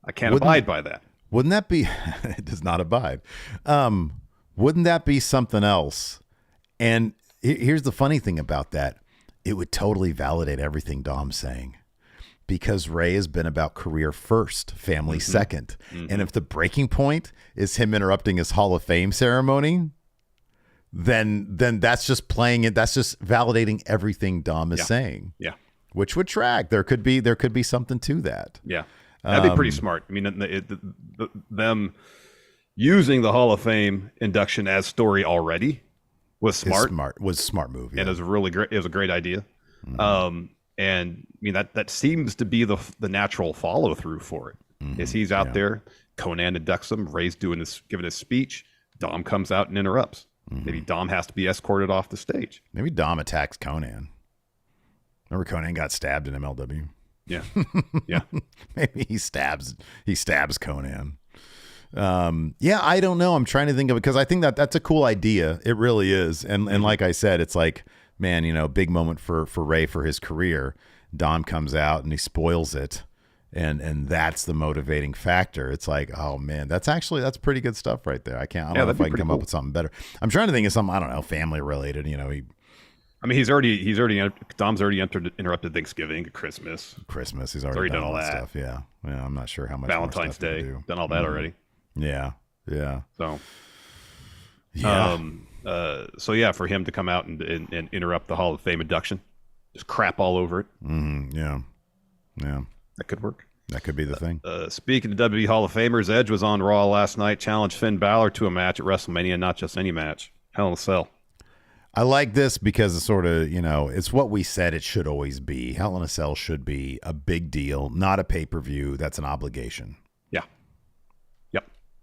I can't abide by that. Wouldn't that be, it does not abide. Wouldn't that be something else? And here's the funny thing about that. It would totally validate everything Dom's saying, because Rey has been about career first, family second. And if the breaking point is him interrupting his Hall of Fame ceremony, then that's just playing it. That's just validating everything Dom is saying. Yeah. Which would track. There could be something to that. Yeah. That'd be pretty smart. I mean, them using the Hall of Fame induction as story already was smart. Was a smart move. Yeah. And it was a great idea. And I mean, that seems to be the natural follow through for it. Is he's out there, Conan inducts him, Rey's giving his speech, Dom comes out and interrupts. Maybe Dom has to be escorted off the stage. Maybe Dom attacks Conan. Remember Conan got stabbed in MLW? Yeah. Yeah. Maybe he stabs Conan. I don't know. I'm trying to think of it, because I think that's a cool idea. It really is. And like I said, it's like, man, big moment for Rey for his career. Dom comes out and he spoils it. And that's the motivating factor. It's like, oh man, that's pretty good stuff right there. I don't know if I can come up with something better. I'm trying to think of something, I don't know, family related. Dom's already interrupted Thanksgiving, Christmas. He's already done all that stuff. Yeah. I'm not sure how much Valentine's more Day, done all that already. Yeah. So, yeah. For him to come out and interrupt the Hall of Fame induction, just crap all over it. Yeah. That could work. That could be the thing. Speaking of WWE Hall of Famers, Edge was on Raw last night, challenged Finn Balor to a match at WrestleMania, not just any match. Hell in a Cell. I like this because it's sort of, it's what we said it should always be. Hell in a Cell should be a big deal, not a pay-per-view. That's an obligation. Yeah.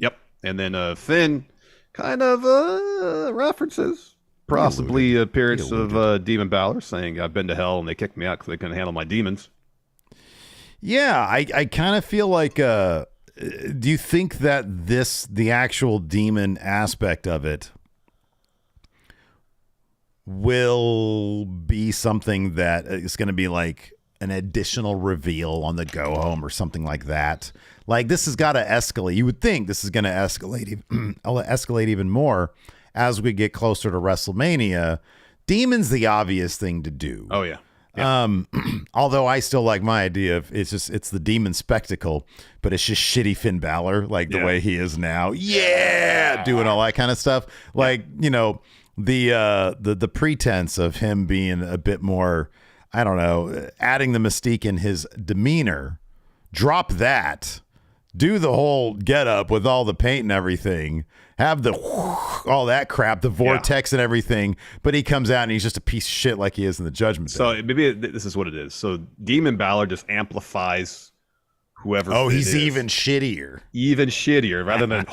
Yep. And then Finn kind of references possibly appearance of Demon Balor, saying, I've been to hell and they kicked me out because they couldn't handle my demons. Yeah, I kind of feel like, do you think that the actual demon aspect of it will be something that is going to be like an additional reveal on the go home or something like that? Like, this has got to escalate. You would think this is going to escalate even more as we get closer to WrestleMania. Demon's the obvious thing to do. Oh, yeah. Although I still like my idea of it's the demon spectacle, but it's just shitty Finn Balor, like the way he is now. Yeah, doing all that kind of stuff. Like, the pretense of him being a bit more, I don't know, adding the mystique in his demeanor. Drop that. Do the whole get up with all the paint and everything. Have the all that crap, the vortex and everything. But he comes out and he's just a piece of shit like he is in the Judgment Day. So maybe this is what it is. So Demon Balor just amplifies whoever. Oh, he's even shittier. Even shittier. Rather than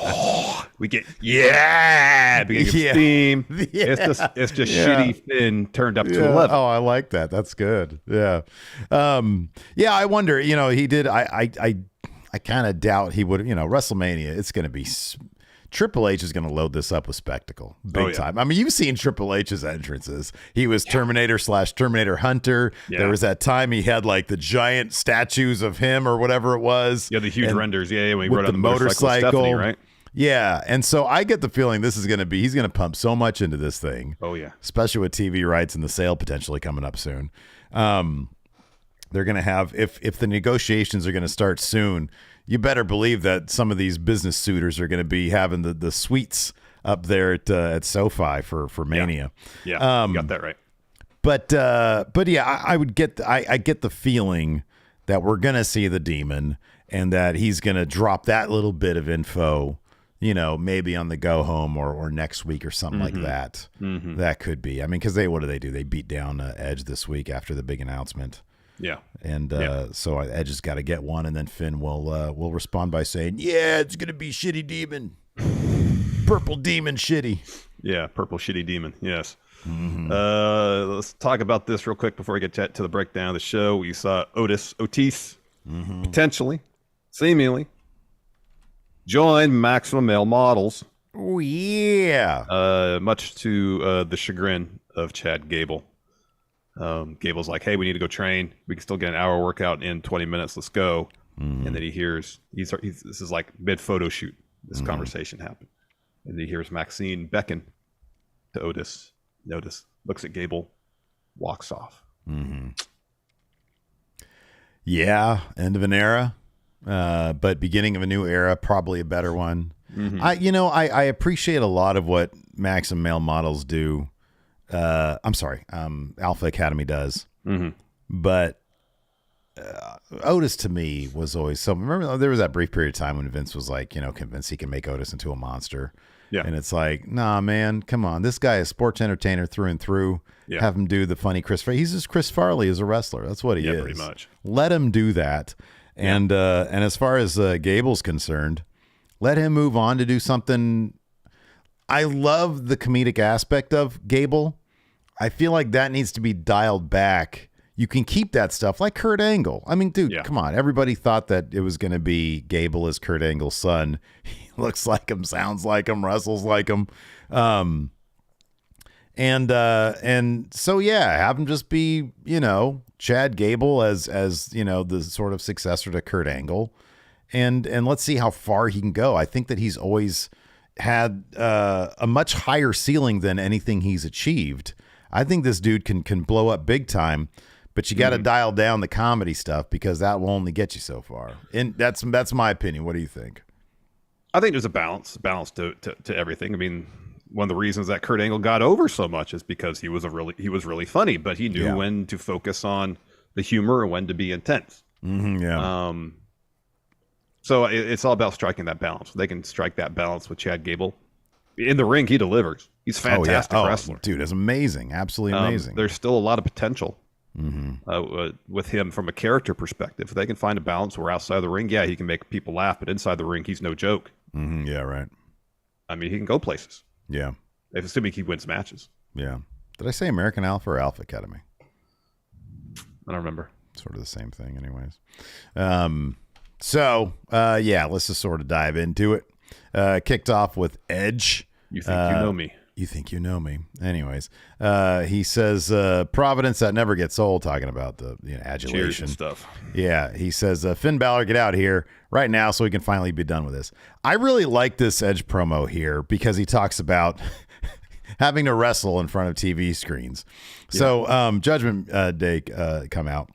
we get beginning of steam. It's just shitty Finn turned up to 11. Oh, I like that. That's good. Yeah. I wonder. He did. I kind of doubt he would. WrestleMania. It's going to be. Triple H is going to load this up with spectacle big time. I mean, you've seen Triple H's entrances. He was Terminator Hunter. Yeah. There was that time he had like the giant statues of him or whatever it was. Yeah, the huge renders. Yeah, when he rode on the motorcycle. Stephanie, right? Yeah, and so I get the feeling this is going to be, he's going to pump so much into this thing. Oh, yeah. Especially with TV rights and the sale potentially coming up soon. They're going to have, if the negotiations are going to start soon, you better believe that some of these business suitors are going to be having the suites up there at SoFi for Mania. Yeah, you got that right. But yeah, I get the feeling that we're going to see the demon and that he's going to drop that little bit of info, maybe on the go home or next week or something like that. That could be. I mean, because what do? They beat down Edge this week after the big announcement. Yeah. And so Edge has got to get one, and then Finn will respond by saying, "Yeah, it's gonna be Shitty Demon, Purple Demon Shitty." Yeah, Purple Shitty Demon. Yes. Mm-hmm. Let's talk about this real quick before we get to the breakdown of the show. We saw Otis potentially, seemingly, join Maximum Male Models. Oh yeah. Much to the chagrin of Chad Gable. Gable's like, "Hey, we need to go train. We can still get an hour workout in 20 minutes. Let's go." And then he hears this is like mid photo shoot. This conversation happened, and he hears Maxine beckon to Otis. Notice, looks at Gable, walks off. Yeah, end of an era, but beginning of a new era, probably a better one. I appreciate a lot of what Maximum Male Models do. Alpha Academy does. But Otis to me was always so. Remember, there was that brief period of time when Vince was like, convinced he can make Otis into a monster. Yeah. And it's like, nah, man, come on. This guy is sports entertainer through and through. Yeah. Have him do the funny Chris. He's just Chris Farley as a wrestler. That's what he is. Pretty much. Let him do that. And as far as Gable's concerned, let him move on to do something. I love the comedic aspect of Gable. I feel like that needs to be dialed back. You can keep that stuff like Kurt Angle. I mean, dude, come on. Everybody thought that it was going to be Gable as Kurt Angle's son. He looks like him, sounds like him, wrestles like him. And so, have him just be, Chad Gable as the sort of successor to Kurt Angle. And let's see how far he can go. I think that he's always had a much higher ceiling than anything he's achieved. I think this dude can blow up big time, but you got to dial down the comedy stuff because that will only get you so far. And that's my opinion. What do you think? I think there's a balance to everything. I mean, one of the reasons that Kurt Angle got over so much is because he was really funny, but he knew when to focus on the humor and when to be intense. So it's all about striking that balance. They can strike that balance with Chad Gable. In the ring, he delivers. He's a fantastic wrestler. Dude, it's amazing. Absolutely amazing. There's still a lot of potential with him from a character perspective. If they can find a balance where outside the ring, he can make people laugh, but inside the ring, he's no joke. Yeah, right. I mean, he can go places. Yeah. Assuming he wins matches. Yeah. Did I say American Alpha or Alpha Academy? I don't remember. Sort of the same thing anyways. Let's just sort of dive into it. Kicked off with Edge. You think you know me. You think you know me. Anyways, he says, Providence that never gets old, talking about the adulation. Cheers and stuff. Yeah, he says, Finn Balor, get out here right now so we can finally be done with this. I really like this Edge promo here because he talks about having to wrestle in front of TV screens. Yeah. So Judgment Day come out.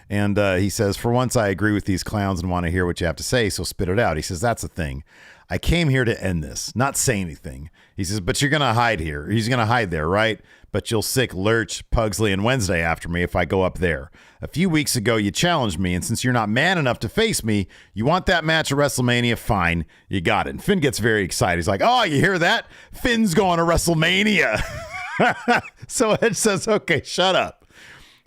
And he says, for once, I agree with these clowns and want to hear what you have to say, so spit it out. He says, that's the thing. I came here to end this, not say anything. He says, but you're going to hide here. He's going to hide there, right? But you'll sick Lurch, Pugsley, and Wednesday after me if I go up there. A few weeks ago, you challenged me, and since you're not man enough to face me, you want that match at WrestleMania? Fine, you got it. And Finn gets very excited. He's like, oh, you hear that? Finn's going to WrestleMania. So Edge says, okay, shut up.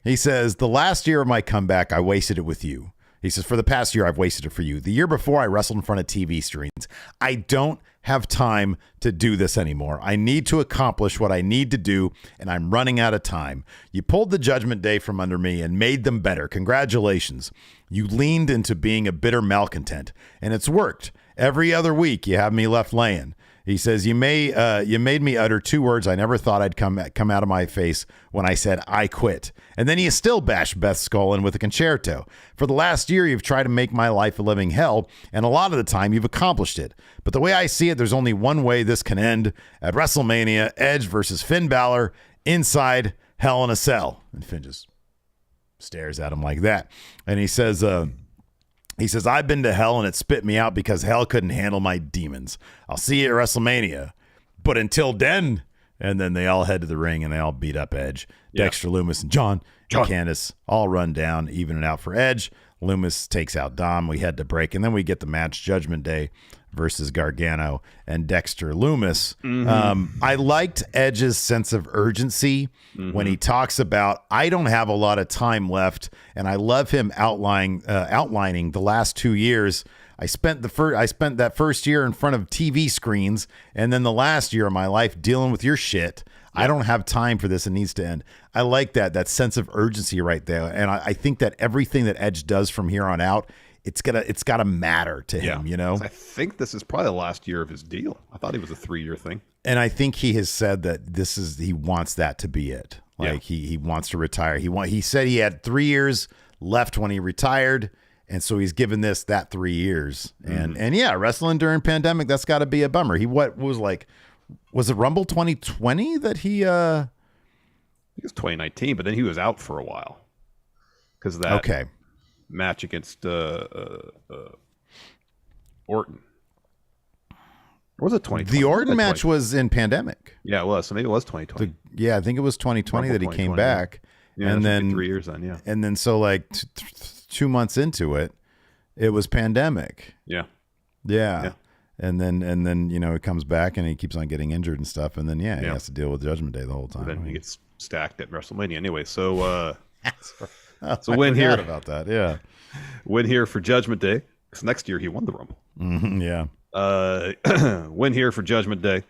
He says, the last year of my comeback, I wasted it with you. He says, for the past year, I've wasted it for you. The year before, I wrestled in front of TV screens. I don't have time to do this anymore. I need to accomplish what I need to do, and I'm running out of time. You pulled the Judgment Day from under me and made them better. Congratulations. You leaned into being a bitter malcontent, and it's worked. Every other week, you have me left laying. He says, you made me utter two words I never thought I'd come out of my face when I said I quit. And then you still bashed Beth Skull in with a concerto. For the last year, you've tried to make my life a living hell, and a lot of the time you've accomplished it. But the way I see it, there's only one way this can end. At WrestleMania, Edge versus Finn Balor inside Hell in a Cell. And Finn just stares at him like that. And he says, I've been to hell and it spit me out because hell couldn't handle my demons. I'll see you at WrestleMania. But until then, and then they all head to the ring and they all beat up Edge. Yeah. Dexter Lumis and John and Candice all run down, even it out for Edge. Lumis takes out Dom. We head to break, and then we get the match, Judgment Day versus Gargano and Dexter Lumis. I liked Edge's sense of urgency when he talks about, I don't have a lot of time left, and I love him outlining the last 2 years. I spent that first year in front of TV screens, and then the last year of my life dealing with your shit. I don't have time for this. It needs to end. I like that sense of urgency right there, and I think that everything that Edge does from here on out, it's gotta matter to him, you know? I think this is probably the last year of his deal. I thought it was a 3-year thing. And I think he has said that he wants that to be it. Like he wants to retire. He said he had 3 years left when he retired, and so he's given that 3 years. And wrestling during pandemic, that's got to be a bummer. Was it Rumble 2020 that he I think it was 2019, but then he was out for a while because of that match against Orton. Or was it 2020? The Orton match was in pandemic. Yeah, it was. So maybe it was 2020. I think it was 2020 that he came back. Yeah, and then 3 years then, And then so like 2 months into it, it was pandemic. Yeah. And then he comes back and he keeps on getting injured and stuff, and then he has to deal with Judgment Day the whole time. And then he gets stacked at WrestleMania anyway. So so win here about that. Yeah. Win here for Judgment Day, because next year he won the Rumble. Win here for Judgment Day.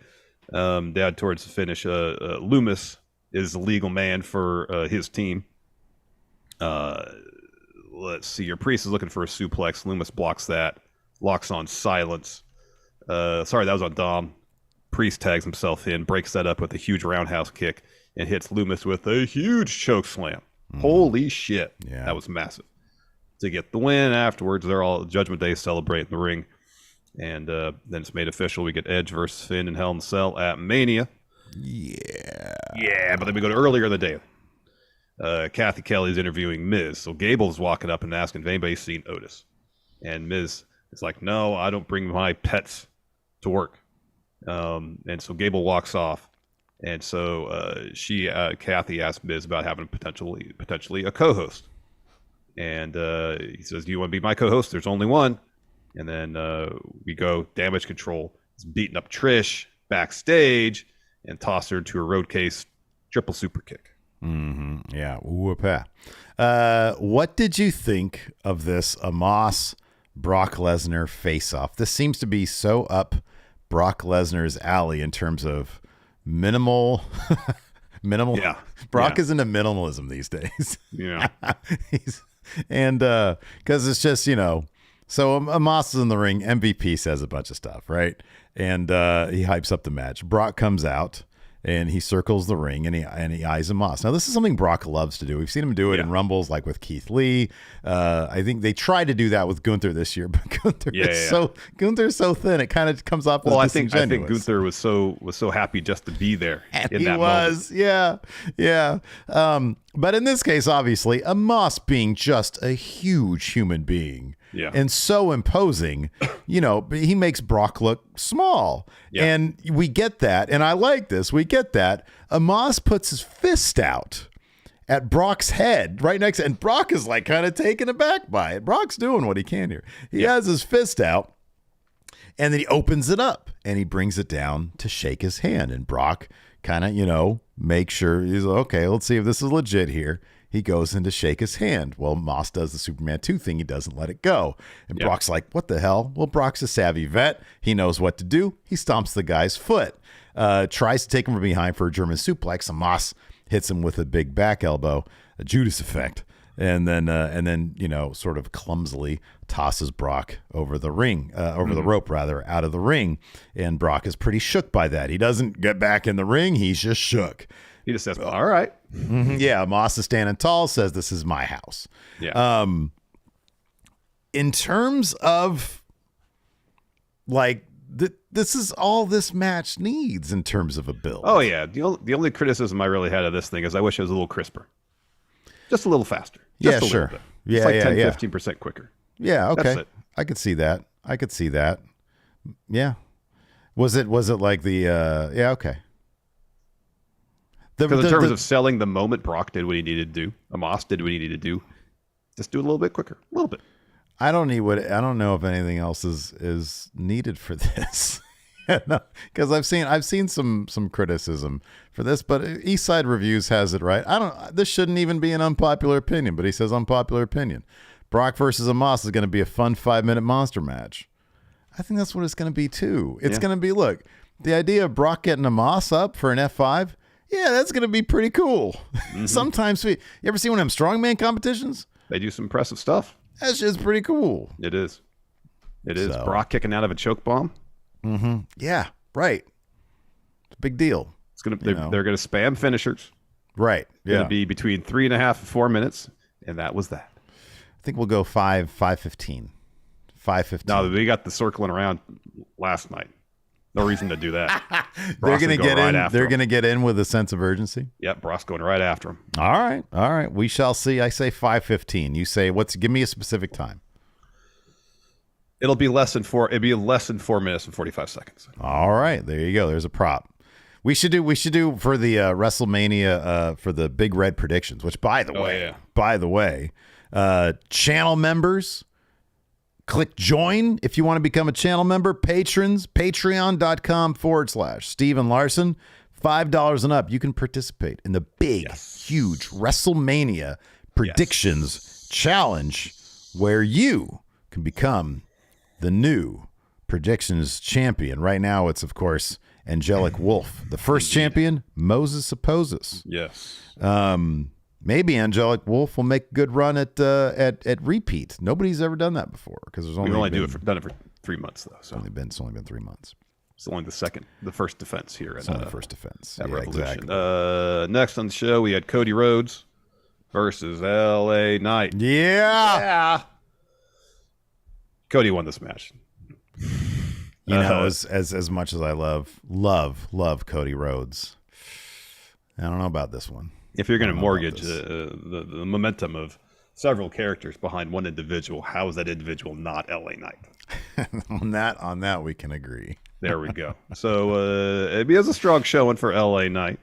Down towards the finish. Lumis is the legal man for his team. Let's see. Your Priest is looking for a suplex. Lumis blocks that. Locks on silence. Sorry, that was on Dom. Priest tags himself in, breaks that up with a huge roundhouse kick, and hits Lumis with a huge choke slam. Holy shit. Yeah. That was massive. To get the win afterwards, they're all Judgment Day celebrating the ring. And then it's made official. We get Edge versus Finn in Hell in a Cell at Mania. Yeah, but then we go to earlier in the day. Kathy Kelly's interviewing Miz. So Gable's walking up and asking if anybody's seen Otis. And Miz is like, no, I don't bring my pets to work. And so Gable walks off. And so Kathy asked Miz about having potentially a co-host. And he says, do you want to be my co-host? There's only one. And then we go Damage Control. He's beating up Trish backstage and toss her into a road case triple super kick. Yeah. Whoop-a. What did you think of this Omos Brock Lesnar face-off? This seems to be so up Brock Lesnar's alley in terms of minimal. Yeah. Brock is into minimalism these days. Yeah. Because it's just, so Omos is in the ring. MVP says a bunch of stuff, right? And he hypes up the match. Brock comes out and he circles the ring and he eyes Omos. Now, this is something Brock loves to do. We've seen him do it in Rumbles, like with Keith Lee. I think they tried to do that with Gunther this year, but Gunther's so thin, it kind of comes off as disingenuous. I think Gunther was so happy just to be there. And he was, moment. Yeah. But in this case, obviously, Omos being just a huge human being. Yeah. And so imposing, he makes Brock look small. Yeah. And we get that. And I like this. We get that. Omos puts his fist out at Brock's head right next. And Brock is like kind of taken aback by it. Brock's doing what he can here. He has his fist out and then he opens it up and he brings it down to shake his hand. And Brock kind of, make sure he's like, okay, let's see if this is legit here. He goes in to shake his hand. Well, Moss does the Superman 2 thing. He doesn't let it go. And Brock's like, what the hell? Well, Brock's a savvy vet. He knows what to do. He stomps the guy's foot. Tries to take him from behind for a German suplex. And Moss hits him with a big back elbow, a Judas effect. And then sort of clumsily tosses Brock over the ring, the rope rather, out of the ring. And Brock is pretty shook by that. He doesn't get back in the ring. He's just shook. He just says, all right. Yeah, Moss is standing tall, says this is my house. Yeah. In terms of this is all this match needs in terms of a build. Oh yeah. The only criticism I really had of this thing is I wish it was a little crisper. Just a little faster. Just a little bit. Yeah, it's like 10-15% quicker. Yeah, okay. That's it. I could see that. Yeah. Was it like the okay. Because in terms of selling the moment, Brock did what he needed to do. Omos did what he needed to do. Just do it a little bit quicker. A little bit. I don't know if anything else is needed for this. Because I've seen some criticism for this, but Eastside Reviews has it right. This shouldn't even be an unpopular opinion, but he says unpopular opinion. Brock versus Amos is going to be a fun 5-minute monster match. I think that's what it's going to be too. It's going to be, look, the idea of Brock getting Amos up for an F5, yeah, that's going to be pretty cool. Mm-hmm. Sometimes you ever see one of them strongman competitions? They do some impressive stuff. That's just pretty cool. It is. It is. So. Brock kicking out of a choke bomb. Mm-hmm. Yeah, right. It's a big deal. It's gonna. They're going to spam finishers. Right. Yeah. Going to be between 3.5 and 4 minutes, and that was that. I think we'll go 5:15. 5:15. No, we got the circling around last night. No reason to do that. They're going to get in. They're going to get in with a sense of urgency. Yep, Brock's going right after him. All right. We shall see. I say 5:15. You say what's? Give me a specific time. It'll be less than 4. It'll be less than 4 minutes and 45 seconds. All right, there you go. There's a prop. We should do for the WrestleMania for the Big Red predictions. Which, by the way, channel members, click join if you want to become a channel member. Patrons, patreon.com/Stephen Larson. $5 and up. You can participate in the big, huge WrestleMania predictions challenge, where you can become the new predictions champion. Right now, it's, of course, Angelic Wolf. The first champion, Moses Supposes. Yes. Maybe Angelic Wolf will make a good run at repeat. Nobody's ever done that before, because there's only done it for 3 months though. So it's only been 3 months. It's only the first defense here. It's only the first defense. At Revolution. Exactly. Next on the show, we had Cody Rhodes versus LA Knight. Yeah. Cody won this match. As much as I love Cody Rhodes, I don't know about this one. If you're going to mortgage the momentum of several characters behind one individual, how is that individual not LA Knight? on that we can agree. There we go. So it was a strong showing for LA Knight.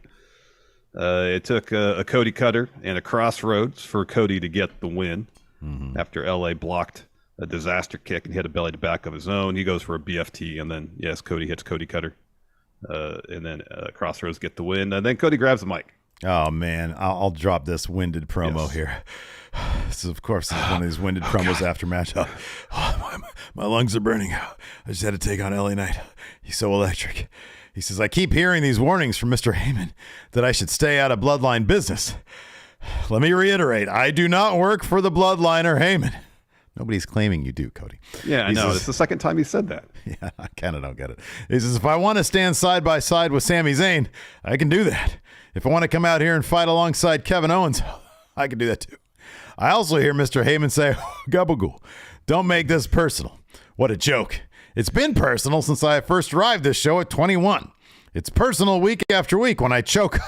It took a Cody Cutter and a Crossroads for Cody to get the win after LA blocked a disaster kick and hit a belly to back of his own. He goes for a BFT, and then Cody hits Cody Cutter, and then Crossroads get the win, and then Cody grabs the mic. Oh man, I'll drop this winded promo here. This is, of course, one of these winded promos after match. My lungs are burning. I just had to take on LA Knight. He's so electric. He says, I keep hearing these warnings from Mr. Heyman that I should stay out of Bloodline business. Let me reiterate, I do not work for the Bloodline or Heyman. Nobody's claiming you do, Cody. Yeah, I know. It's the second time he said that. Yeah, I kind of don't get it. He says, if I want to stand side by side with Sami Zayn, I can do that. If I want to come out here and fight alongside Kevin Owens, I can do that too. I also hear Mr. Heyman say, Gabagool, don't make this personal. What a joke. It's been personal since I first arrived this show at 21. It's personal week after week when I choke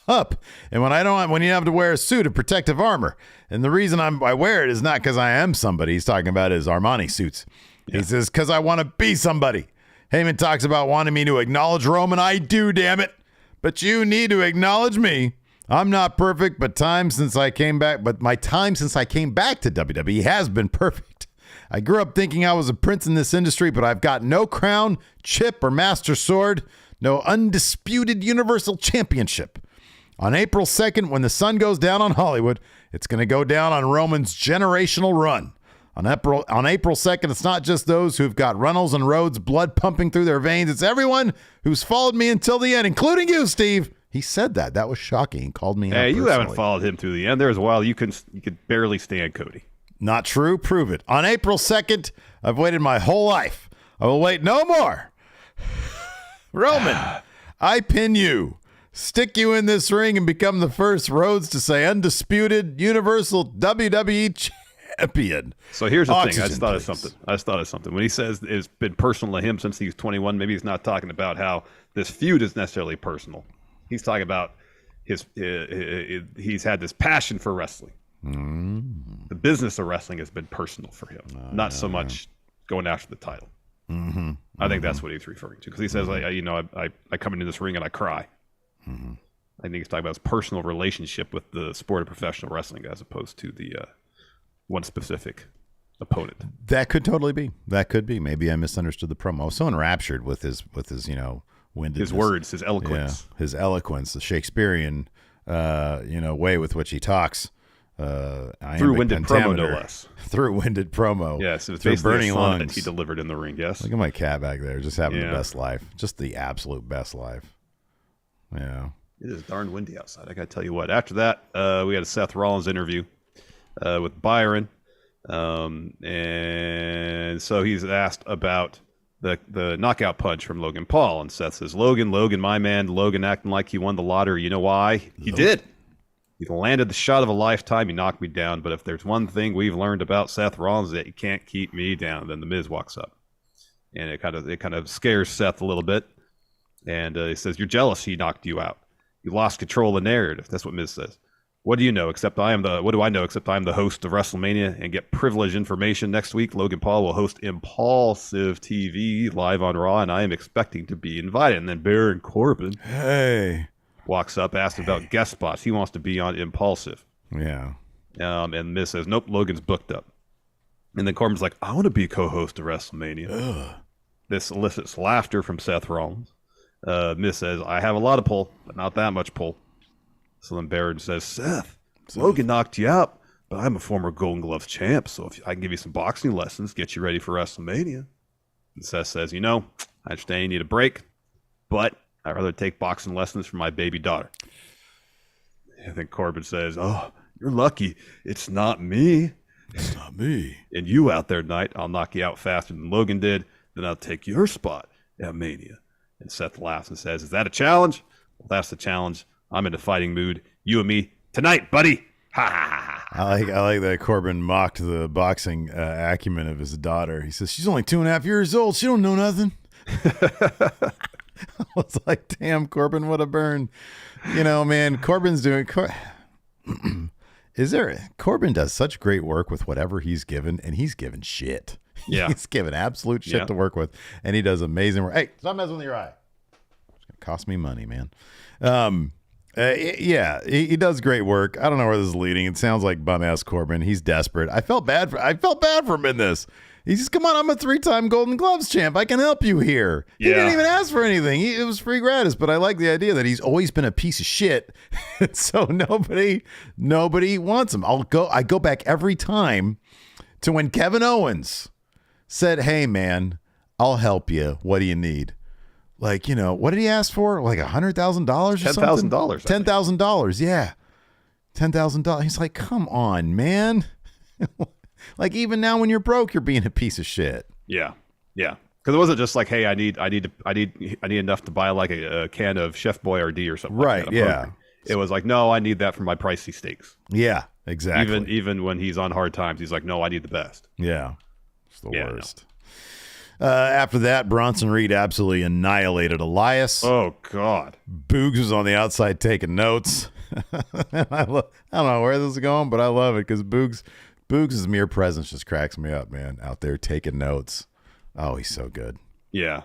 up and when you have to wear a suit of protective armor. And the reason I wear it is not because I am somebody. He's talking about his Armani suits. Yeah. He says, because I want to be somebody. Heyman talks about wanting me to acknowledge Roman. I do, damn it. But you need to acknowledge me. I'm not perfect, but my time since I came back to WWE has been perfect. I grew up thinking I was a prince in this industry, but I've got no crown, chip, or master sword, no undisputed universal championship. On April 2nd, when the sun goes down on Hollywood, it's going to go down on Roman's generational run. On April 2nd, it's not just those who've got Reynolds and Rhodes blood pumping through their veins. It's everyone who's followed me until the end, including you, Steve. He said that. That was shocking. He called me out personally. You haven't followed him through the end. There was a while you could barely stand Cody. Not true. Prove it. On April 2nd, I've waited my whole life. I will wait no more. Roman, I pin you. Stick you in this ring and become the first Rhodes to say undisputed universal WWE champion. So here's the thing. I just thought of something. When he says it's been personal to him since he was 21, maybe he's not talking about how this feud is necessarily personal. He's talking about he's had this passion for wrestling. The business of wrestling has been personal for him, not so much going after the title. I think that's what he's referring to, because he says, I come into this ring and I cry. I think he's talking about his personal relationship with the sport of professional wrestling as opposed to the one specific opponent. That could totally be. That could be. Maybe I misunderstood the promo. I was so enraptured with his windedness. His words, his eloquence. Yeah, his eloquence, the Shakespearean, way with which he talks. Through-winded promo, no less. Through-winded promo. Yes, it's through basically burning a song lungs. that he delivered in the ring, yes. Look at my cat back there, just having the best life. Just the absolute best life. Yeah. It is darn windy outside. I got to tell you what. After that, we had a Seth Rollins interview with Byron. And so he's asked about the knockout punch from Logan Paul. And Seth says, Logan, my man, Logan acting like he won the lottery. You know why? He did. He landed the shot of a lifetime. He knocked me down. But if there's one thing we've learned about Seth Rollins, that you can't keep me down. Then the Miz walks up. And it kind of scares Seth a little bit. And he says, you're jealous he knocked you out. You lost control of the narrative. That's what Miz says. What do you know? What do I know except I'm the host of WrestleMania and get privileged information next week? Logan Paul will host Impulsive TV live on Raw, and I am expecting to be invited. And then Baron Corbin walks up, asks about guest spots. He wants to be on Impulsive. Yeah. And Miz says, nope, Logan's booked up. And then Corbin's like, I want to be co-host of WrestleMania. Ugh. This elicits laughter from Seth Rollins. Miz says, I have a lot of pull, but not that much pull. So then Baron says, Seth, Logan knocked you out, but I'm a former Golden Gloves champ, so if I can give you some boxing lessons, get you ready for WrestleMania. And Seth says, I understand you need a break, but I'd rather take boxing lessons from my baby daughter. I think Corbin says, oh, you're lucky. It's not me. It's not me. And you out there tonight, I'll knock you out faster than Logan did, then I'll take your spot at Mania. And Seth laughs and says, is that a challenge? Well, that's the challenge. I'm in a fighting mood. You and me tonight, buddy. Ha ha ha ha. I like that Corbin mocked the boxing acumen of his daughter. He says, she's only 2.5 years old. She don't know nothing. I was like, damn, Corbin, what a burn. Man, Corbin's doing... Corbin does such great work with whatever he's given, and he's given shit. Yeah. He's given absolute shit to work with, and he does amazing work. Hey, stop messing with your eye. It's going to cost me money, man. He does great work. I don't know where this is leading. It sounds like bum-ass Corbin. He's desperate. I felt bad for him in this. He says, come on, I'm a 3-time Golden Gloves champ. I can help you here. He didn't even ask for anything. It was free gratis, but I like the idea that he's always been a piece of shit. So nobody wants him. I go back every time to when Kevin Owens said, hey, man, I'll help you. What do you need? Like, what did he ask for? Like $100,000 or something? $10,000. $10,000. Yeah. $10,000. He's like, come on, man. Like, even now when you're broke, you're being a piece of shit. Yeah. Yeah. Because it wasn't just like, hey, I need enough to buy like a can of Chef Boyardee or something. Right. Like yeah. It was like, no, I need that for my pricey steaks. Yeah, exactly. Even when he's on hard times, he's like, no, I need the best. Yeah. It's the worst. No. After that, Bronson Reed absolutely annihilated Elias. Oh, God. Boogs was on the outside taking notes. I don't know where this is going, but I love it because Boogs' mere presence just cracks me up, man. Out there taking notes. Oh, he's so good. Yeah.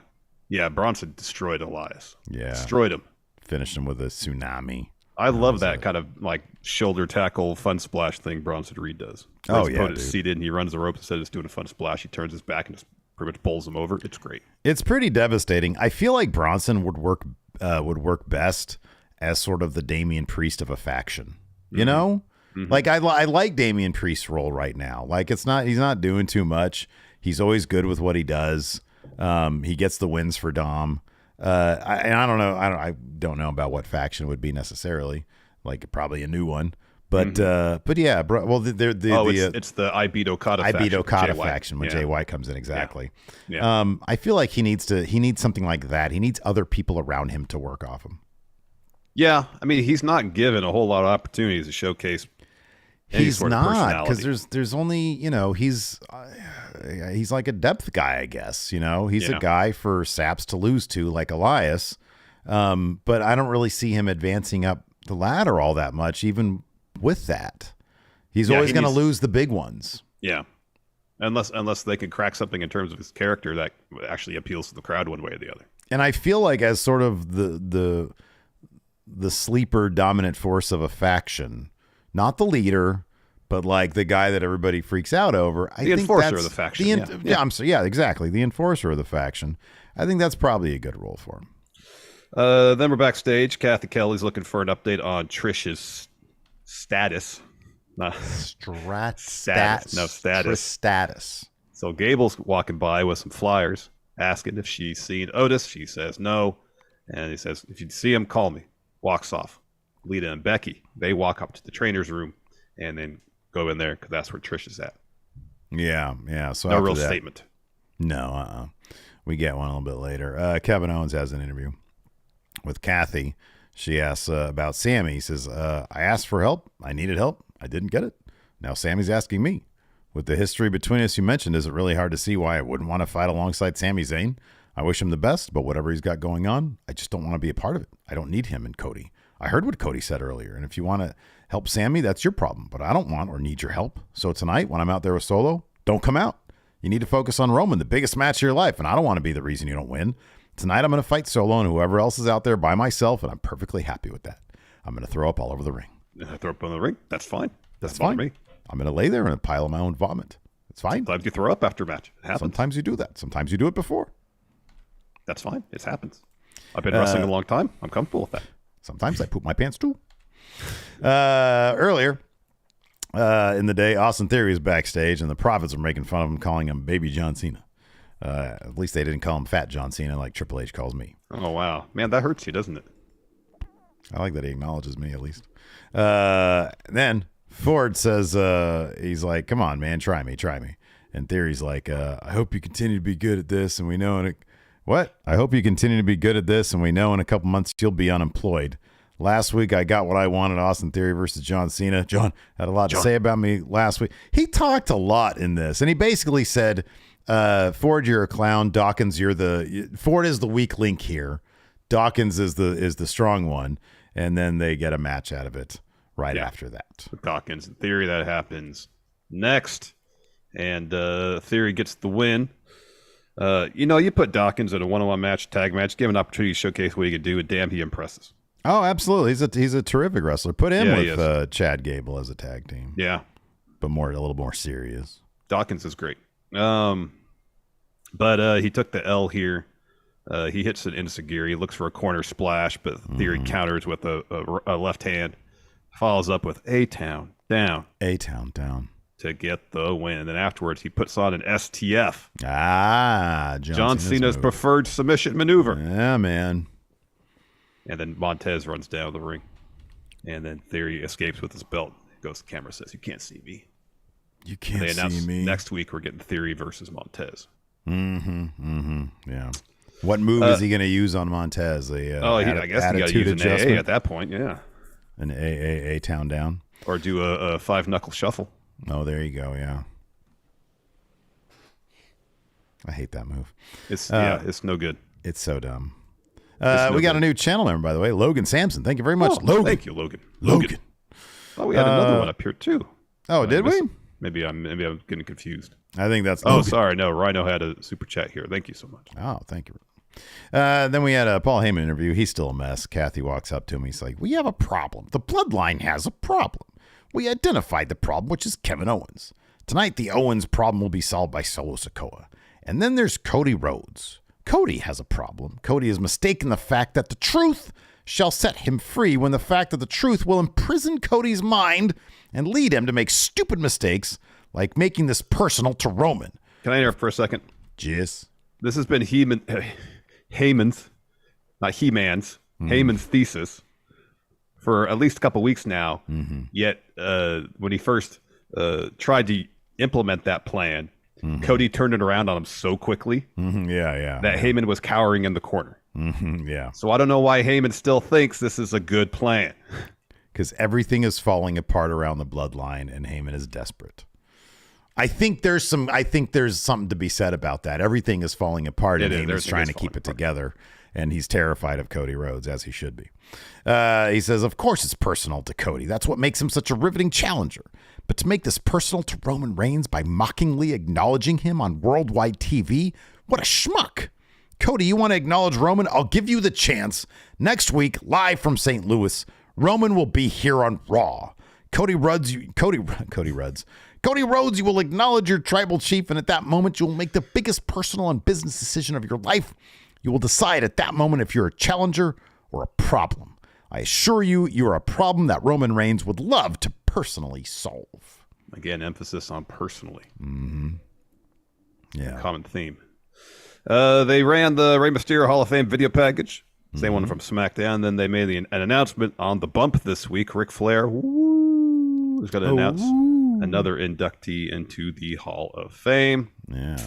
Yeah, Bronson destroyed Elias. Yeah. Destroyed him. Finished him with a tsunami. I love that kind of like shoulder tackle fun splash thing Bronson Reed does. Oh, his yeah, opponent is seated and he runs the rope instead of just doing a fun splash. He turns his back and just pretty much bowls him over. It's great. It's pretty devastating. I feel like Bronson would work best as sort of the Damian Priest of a faction. You know? Mm-hmm. Like I like Damian Priest's role right now. Like he's not doing too much. He's always good with what he does. He gets the wins for Dom. I don't know about what faction it would be necessarily. Like probably a new one. But yeah, bro. Well, it's the Ibeet Okada faction when Jay White comes in. Exactly. Yeah. I feel like he needs something like that. He needs other people around him to work off him. Yeah, I mean he's not given a whole lot of opportunities to showcase. He's not, because there's only he's like a depth guy, I guess. He's a guy for Saps to lose to, like Elias. But I don't really see him advancing up the ladder all that much, even with that. He's always going to lose the big ones. Yeah, unless they can crack something in terms of his character that actually appeals to the crowd one way or the other. And I feel like as sort of the sleeper dominant force of a faction. Not the leader, But like the guy that everybody freaks out over, I think enforcer that's of the faction. Exactly. The enforcer of the faction. I think that's probably a good role for him. Then we're backstage. Kathy Kelly's looking for an update on Trish's status. Status. So Gable's walking by with some flyers, asking if she's seen Otis. She says no. And he says, if you see him, call me. Walks off. Lita and Becky, they walk up to the trainer's room and then go in there because that's where Trish is at. Yeah. So no real statement. No, we get one a little bit later. Kevin Owens has an interview with Kathy. She asks about Sammy. He says, I asked for help. I needed help. I didn't get it. Now Sammy's asking me. With the history between us you mentioned, is it really hard to see why I wouldn't want to fight alongside Sami Zayn? I wish him the best, but whatever he's got going on, I just don't want to be a part of it. I don't need him and Cody. I heard what Cody said earlier, and if you want to help Sammy, that's your problem, but I don't want or need your help. So tonight, when I'm out there with Solo, don't come out. You need to focus on Roman, the biggest match of your life, and I don't want to be the reason you don't win. Tonight, I'm going to fight Solo and whoever else is out there by myself, and I'm perfectly happy with that. I'm going to throw up all over the ring. Throw up on the ring? That's fine. That's fine. Me. I'm going to lay there in a pile of my own vomit. It's fine. Sometimes you throw up after a match. It happens. Sometimes you do that. Sometimes you do it before. That's fine. It happens. I've been wrestling a long time. I'm comfortable with that. Sometimes I poop my pants too. Earlier in the day, Austin Theory is backstage, and the Prophets are making fun of him, calling him Baby John Cena. At least they didn't call him Fat John Cena like Triple H calls me. Oh, wow. Man, that hurts you, doesn't it? I like that he acknowledges me, at least. Then Ford says, he's like, come on, man, try me. And Theory's like, I hope you continue to be good at this, and we know What? I hope you continue to be good at this, and we know in a couple months you'll be unemployed. Last week, I got what I wanted, Austin Theory versus John Cena. John had a lot to say about me last week. He talked a lot in this, and he basically said, Ford, you're a clown. Dawkins, Ford is the weak link here. Dawkins is the strong one, and then they get a match out of it after that. With Dawkins and Theory, that happens next, and Theory gets the win. You put Dawkins in a one-on-one match, tag match, give him an opportunity to showcase what he can do, and damn, he impresses. Oh, absolutely. He's a terrific wrestler. Put him with Chad Gable as a tag team. Yeah. But a little more serious. Dawkins is great. But he took the L here. He hits an enziguri. He looks for a corner splash, but Theory counters with a left hand. Follows up with A-Town down. A-Town down. To get the win. And then afterwards, he puts on an STF. John Cena's preferred submission maneuver. Yeah, man. And then Montez runs down the ring. And then Theory escapes with his belt. Goes to the camera, says, you can't see me. You can't see me. Next week, we're getting Theory versus Montez. Yeah. What move is he going to use on Montez? I guess he got to use an AA at that point, yeah. An A-Town down? Or do a five-knuckle shuffle. Oh, there you go, yeah. I hate that move. It's no good. It's so dumb. We got a new channel member, by the way, Logan Sampson. Thank you very much, Logan. Thank you, Logan. Oh, we had another one up here too. Oh, did we? Maybe I'm getting confused. I think that's. Logan. Oh, sorry, no. Rhino had a super chat here. Thank you so much. Oh, thank you. Then we had a Paul Heyman interview. He's still a mess. Kathy walks up to him. He's like, "We have a problem. The bloodline has a problem. We identified the problem, which is Kevin Owens. Tonight, the Owens problem will be solved by Solo Sikoa. And then there's Cody Rhodes. Cody has a problem. Cody has mistaken the fact that the truth shall set him free when the fact that the truth will imprison Cody's mind and lead him to make stupid mistakes like making this personal to Roman." Can I interrupt for a second? Yes. This has been Heyman's, not He-Man's, Heyman's thesis for at least a couple weeks now. Yet when he first tried to implement that plan, Cody turned it around on him so quickly that Heyman was cowering in the corner. So I don't know why Heyman still thinks this is a good plan. Because everything is falling apart around the bloodline and Heyman is desperate. I think there's something to be said about that. Everything is falling apart and Heyman's trying to keep it together. And he's terrified of Cody Rhodes, as he should be. He says, of course it's personal to Cody. That's what makes him such a riveting challenger. But to make this personal to Roman Reigns by mockingly acknowledging him on worldwide TV, what a schmuck. Cody, you want to acknowledge Roman? I'll give you the chance. Next week, live from St. Louis, Roman will be here on Raw. Cody Rhodes, you will acknowledge your tribal chief, and at that moment, you will make the biggest personal and business decision of your life. You will decide at that moment if you're a challenger or a problem. I assure you, you are a problem that Roman Reigns would love to personally solve. Again, emphasis on personally. Mm-hmm. Yeah. Common theme. They ran the Rey Mysterio Hall of Fame video package. Same one from SmackDown. Then they made an announcement on the bump this week. Ric Flair is going to announce another inductee into the Hall of Fame. Yeah.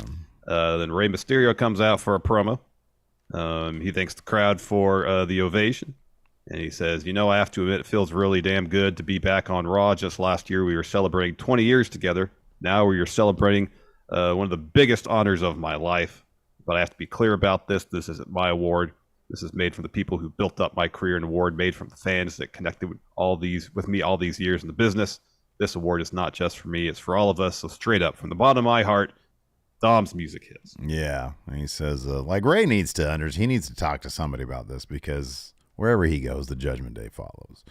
Then Rey Mysterio comes out for a promo. He thanks the crowd for the ovation. And he says, I have to admit, it feels really damn good to be back on Raw. Just last year, we were celebrating 20 years together. Now we are celebrating one of the biggest honors of my life. But I have to be clear about this. This isn't my award. This is made from the people who built up my career, an award made from the fans that connected with me all these years in the business. This award is not just for me. It's for all of us. So straight up, from the bottom of my heart, Dom's music hits. Yeah. And he says, like Ray needs to he needs to talk to somebody about this because wherever he goes, the Judgment Day follows.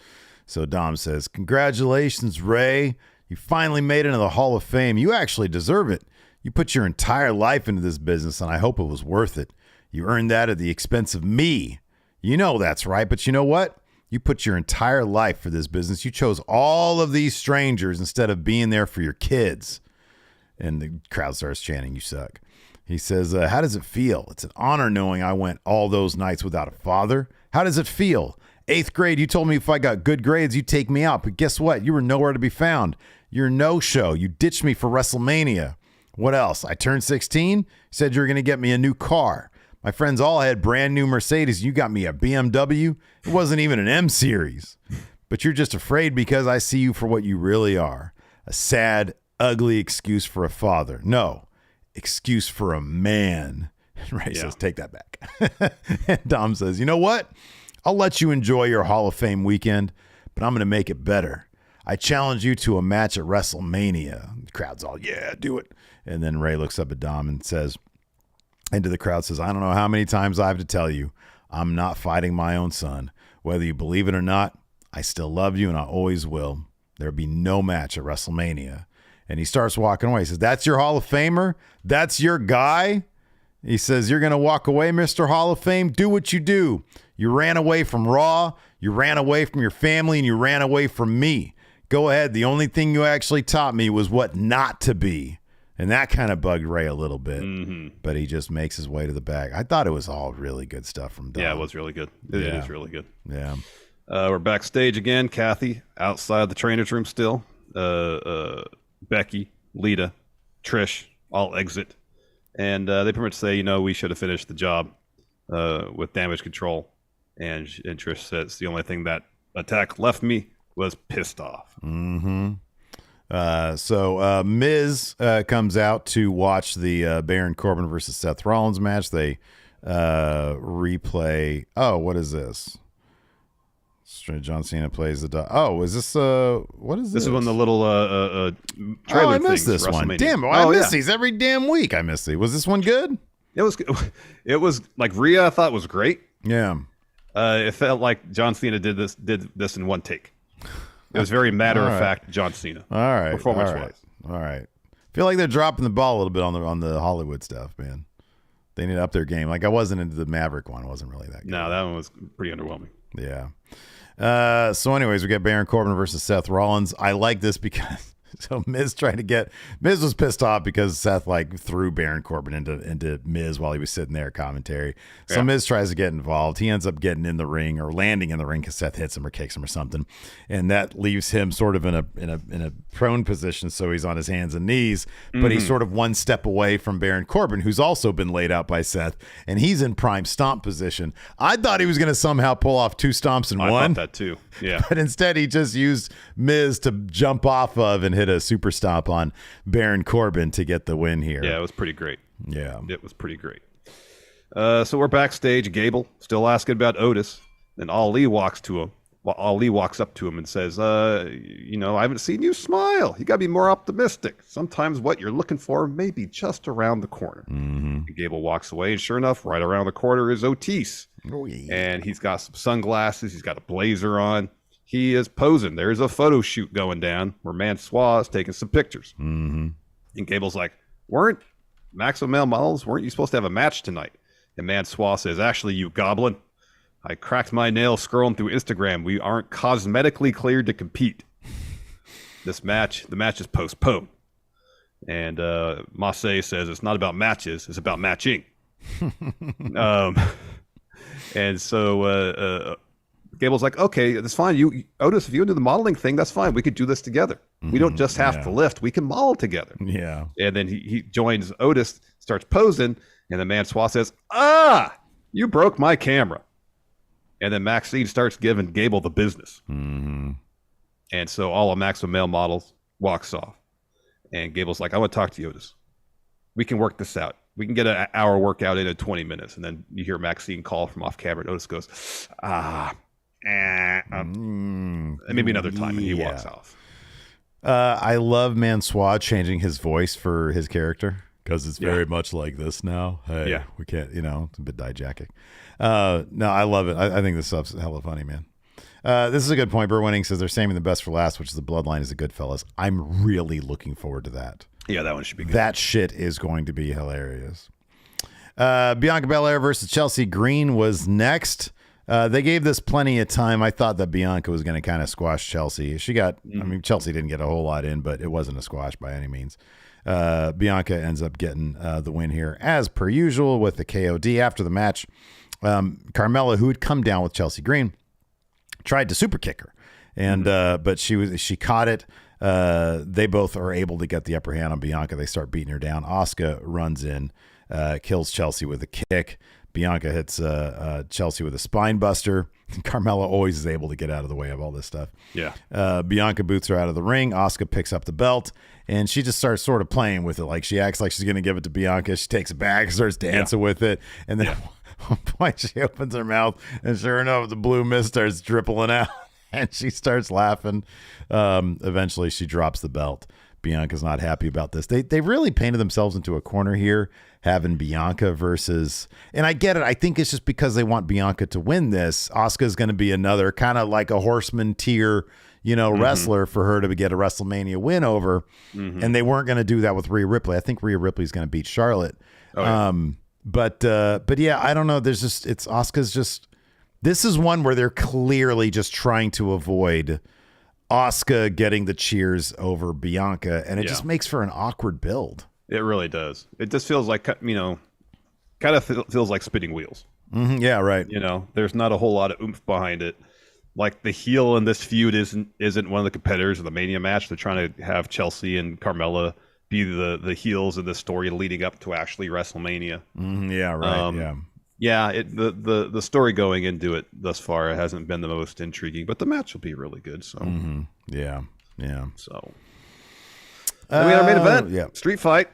So Dom says, congratulations, Ray. You finally made it into the Hall of Fame. You actually deserve it. You put your entire life into this business, and I hope it was worth it. You earned that at the expense of me. You know that's right, but you know what? You put your entire life for this business. You chose all of these strangers instead of being there for your kids. And the crowd starts chanting, you suck. He says, how does it feel? It's an honor knowing I went all those nights without a father. How does it feel? 8th grade, you told me if I got good grades, you'd take me out. But guess what? You were nowhere to be found. You're no-show. You ditched me for WrestleMania. What else? I turned 16. Said you were going to get me a new car. My friends all had brand new Mercedes. You got me a BMW. It wasn't even an M series. But you're just afraid because I see you for what you really are. A sad, ugly excuse for a father. No, excuse for a man. And Ray says, take that back. And Dom says, you know what? I'll let you enjoy your Hall of Fame weekend, but I'm going to make it better. I challenge you to a match at WrestleMania. The crowd's all, yeah, do it. And then Ray looks up at Dom and says, into the crowd says, I don't know how many times I have to tell you, I'm not fighting my own son. Whether you believe it or not, I still love you and I always will. There'll be no match at WrestleMania. And he starts walking away. He says, that's your Hall of Famer? That's your guy? He says, you're going to walk away, Mr. Hall of Fame? Do what you do. You ran away from Raw. You ran away from your family and you ran away from me. Go ahead. The only thing you actually taught me was what not to be. And that kind of bugged Ray a little bit, but he just makes his way to the back. I thought it was all really good stuff from Dom. Yeah, it was really good. It is really good. Yeah. We're backstage again. Kathy outside the trainer's room still. Becky, Lita, Trish all exit. And they pretty much say, we should have finished the job with Damage Control. And Trish says, the only thing that attack left me was pissed off. Mm-hmm. So Miz comes out to watch the Baron Corbin versus Seth Rollins match. They replay. Oh, what is this? John Cena plays the. Oh, is this? What is this? This is one of the little trailer I missed this one. Damn, I miss these every damn week. I miss these. Was this one good? It was. It was like Rhea. I thought was great. Yeah. It felt like John Cena did this in one take. It was very matter-of-fact John Cena. All right. Performance-wise. All right. Feel like they're dropping the ball a little bit on the Hollywood stuff, man. They need to up their game. Like I wasn't into the Maverick one. It wasn't really that good. No, that one was pretty underwhelming. Yeah. So anyways, we got Baron Corbin versus Seth Rollins. I like this because Miz was pissed off because Seth threw Baron Corbin into Miz while he was sitting there commentary. So Miz tries to get involved. He ends up getting in the ring or landing in the ring because Seth hits him or kicks him or something, and that leaves him sort of in a prone position. So he's on his hands and knees, but he's sort of one step away from Baron Corbin, who's also been laid out by Seth, and he's in prime stomp position. I thought he was going to somehow pull off two stomps in one. I thought that too. Yeah, but instead he just used Miz to jump off of and hit a super stomp on Baron Corbin to get the win here. Yeah, it was pretty great. Yeah. It was pretty great. So we're backstage. Gable still asking about Otis. Then Ali walks to him. Well, Ali walks up to him and says, I haven't seen you smile. You got to be more optimistic. Sometimes what you're looking for may be just around the corner. Mm-hmm. And Gable walks away, and sure enough, right around the corner is Otis. Oh, yeah. And he's got some sunglasses. He's got a blazer on. he is posing. There's a photo shoot going down where Mansois is taking some pictures. Mm-hmm. And Gable's like, weren't Maximum Male Models, weren't you supposed to have a match tonight? And Mansois says, actually, you goblin, I cracked my nail scrolling through Instagram. We aren't cosmetically cleared to compete. The match is postponed. And Massey says it's not about matches, it's about matching. And so Gable's like, okay, that's fine. You, Otis, if you do the modeling thing, that's fine. We could do this together. We don't just have to lift. We can model together. Yeah. And then he joins Otis, starts posing, and then Mansois says, you broke my camera. And then Maxine starts giving Gable the business. Mm-hmm. And so all of Maximum Male Models walks off. And Gable's like, I want to talk to you, Otis. We can work this out. We can get an hour workout in 20 minutes. And then you hear Maxine call from off camera. And Otis goes, maybe another time. And he walks off. I love Mansois changing his voice for his character because it's very much like this now. Hey, we can't, it's a bit didactic. No, I love it. I think this stuff's hella funny, man. This is a good point. Burr Winning says they're saving the best for last, which is the Bloodline is a Goodfellas. I'm really looking forward to that. Yeah, that one should be good. That shit is going to be hilarious. Bianca Belair versus Chelsea Green was next. They gave this plenty of time. I thought that Bianca was going to kind of squash Chelsea. She got, Chelsea didn't get a whole lot in, but it wasn't a squash by any means. Bianca ends up getting the win here as per usual with the KOD. After the match, Carmella, who had come down with Chelsea Green, tried to super kick her, and but she caught it. They both are able to get the upper hand on Bianca. They start beating her down. Asuka runs in, kills Chelsea with a kick. Bianca hits Chelsea with a spine buster. Carmella always is able to get out of the way of all this stuff. Yeah. Bianca boots her out of the ring. Asuka picks up the belt, and she just starts sort of playing with it. Like she acts like she's going to give it to Bianca. She takes it back, starts dancing with it, and then at one point she opens her mouth, and sure enough, the blue mist starts dripping out, and she starts laughing. Eventually, she drops the belt. Bianca's not happy about this. They really painted themselves into a corner here, having Bianca versus, and I get it. I think it's just because they want Bianca to win this. Asuka's going to be another kind of like a horseman tier, wrestler for her to get a WrestleMania win over. Mm-hmm. And they weren't going to do that with Rhea Ripley. I think Rhea Ripley's going to beat Charlotte. Oh, yeah. But yeah, I don't know. Asuka's just, this is one where they're clearly just trying to avoid Asuka getting the cheers over Bianca, and it just makes for an awkward build. It really does. It just feels like, kind of feels like spinning wheels. Mm-hmm. Yeah, right. There's not a whole lot of oomph behind it. Like the heel in this feud isn't one of the competitors of the Mania match. They're trying to have Chelsea and Carmella be the heels of the story leading up to actually WrestleMania. Mm-hmm. Yeah, right. Yeah, the story going into it thus far hasn't been the most intriguing, but the match will be really good. So yeah. So then we had our main event. Yeah, street fight.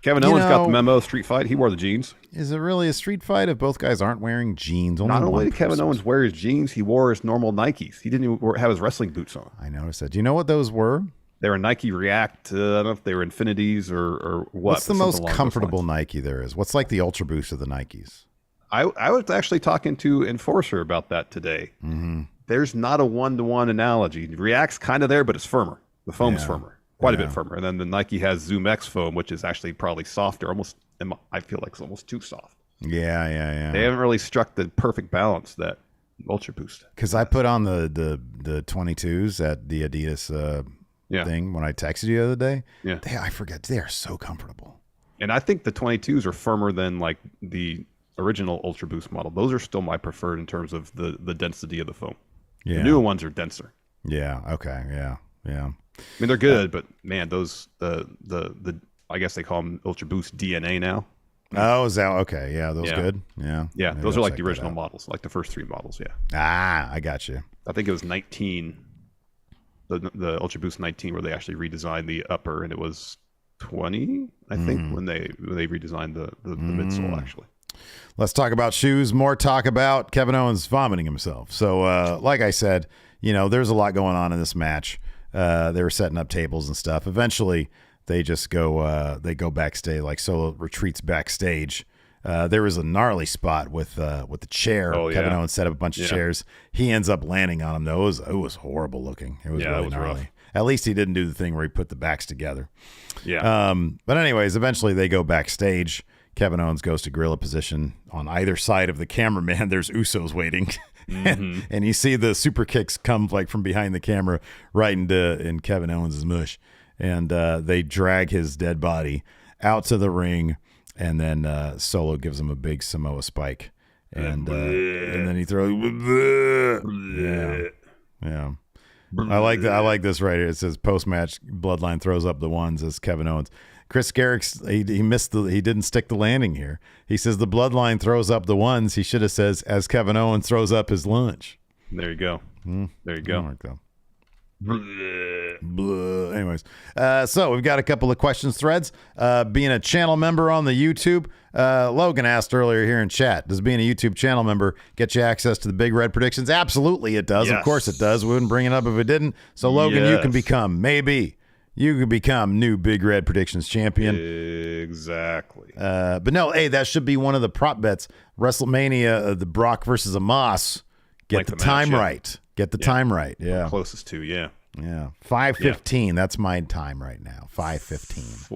Kevin Owens got the memo. Street fight. He wore the jeans. Is it really a street fight if both guys aren't wearing jeans? Not only did Kevin Owens wear his jeans, he wore his normal Nikes. He didn't even have his wrestling boots on. I noticed that. Do you know what those were? They were Nike React. I don't know if they were Infinities or what. What's the most comfortable Nike there is? What's like the Ultra Boost of the Nikes? I was actually talking to Enforcer about that today. Mm-hmm. There's not a one-to-one analogy. React's kind of there, but it's firmer. The foam's firmer, quite a bit firmer. And then the Nike has Zoom X foam, which is actually probably softer. Almost, I feel like it's almost too soft. Yeah. They haven't really struck the perfect balance that Ultra Boost. Because I put on the 22s at the Adidas thing when I texted you the other day. Yeah, I forget they are so comfortable. And I think the 22s are firmer than like the original Ultra Boost model. Those are still my preferred in terms of the density of the foam. Yeah. The newer ones are denser. Yeah. Okay. Yeah. I mean, they're good, but man, those the I guess they call them Ultra Boost DNA now. Oh, is that okay? Yeah, those good. Yeah. Maybe those are like the original models, like the first three models. Yeah. I got you. I think it was 19, the Ultra Boost 19, where they actually redesigned the upper, and it was 20, I think, when they redesigned the midsole actually. Let's talk about shoes. More talk about Kevin Owens vomiting himself. So, like I said, there's a lot going on in this match. They were setting up tables and stuff. Eventually, they just go backstage, like Solo retreats backstage There was a gnarly spot with the chair. Kevin Owens set up a bunch of chairs. He ends up landing on him, though. It was horrible looking. It was really gnarly. Rough. At least he didn't do the thing where he put the backs together. Yeah. But anyways, eventually they go backstage. Kevin Owens goes to gorilla position on either side of the cameraman. There's Usos waiting. And you see the super kicks come like from behind the camera right in Kevin Owens' mush. And they drag his dead body out to the ring. And then Solo gives him a big Samoa spike. And then he throws. Yeah. I like this right here. It says post-match Bloodline throws up the ones as Kevin Owens. Chris Garrick's he didn't stick the landing here. He says the Bloodline throws up the ones. He should have says as Kevin Owens throws up his lunch. There you go. There you go. Anyways, so we've got a couple of questions threads. Being a channel member on the YouTube, Logan asked earlier here in chat, does being a YouTube channel member get you access to the Big Red predictions? Absolutely it does. Yes. Of course it does. We wouldn't bring it up if it didn't. So Logan, you can become new Big Red predictions champion. Exactly. But no, hey, that should be one of the prop bets. WrestleMania, the Brock versus Amos. Get the time right. Get the time right. Yeah. Closest to, yeah. 5:15. That's my time right now. 5:15.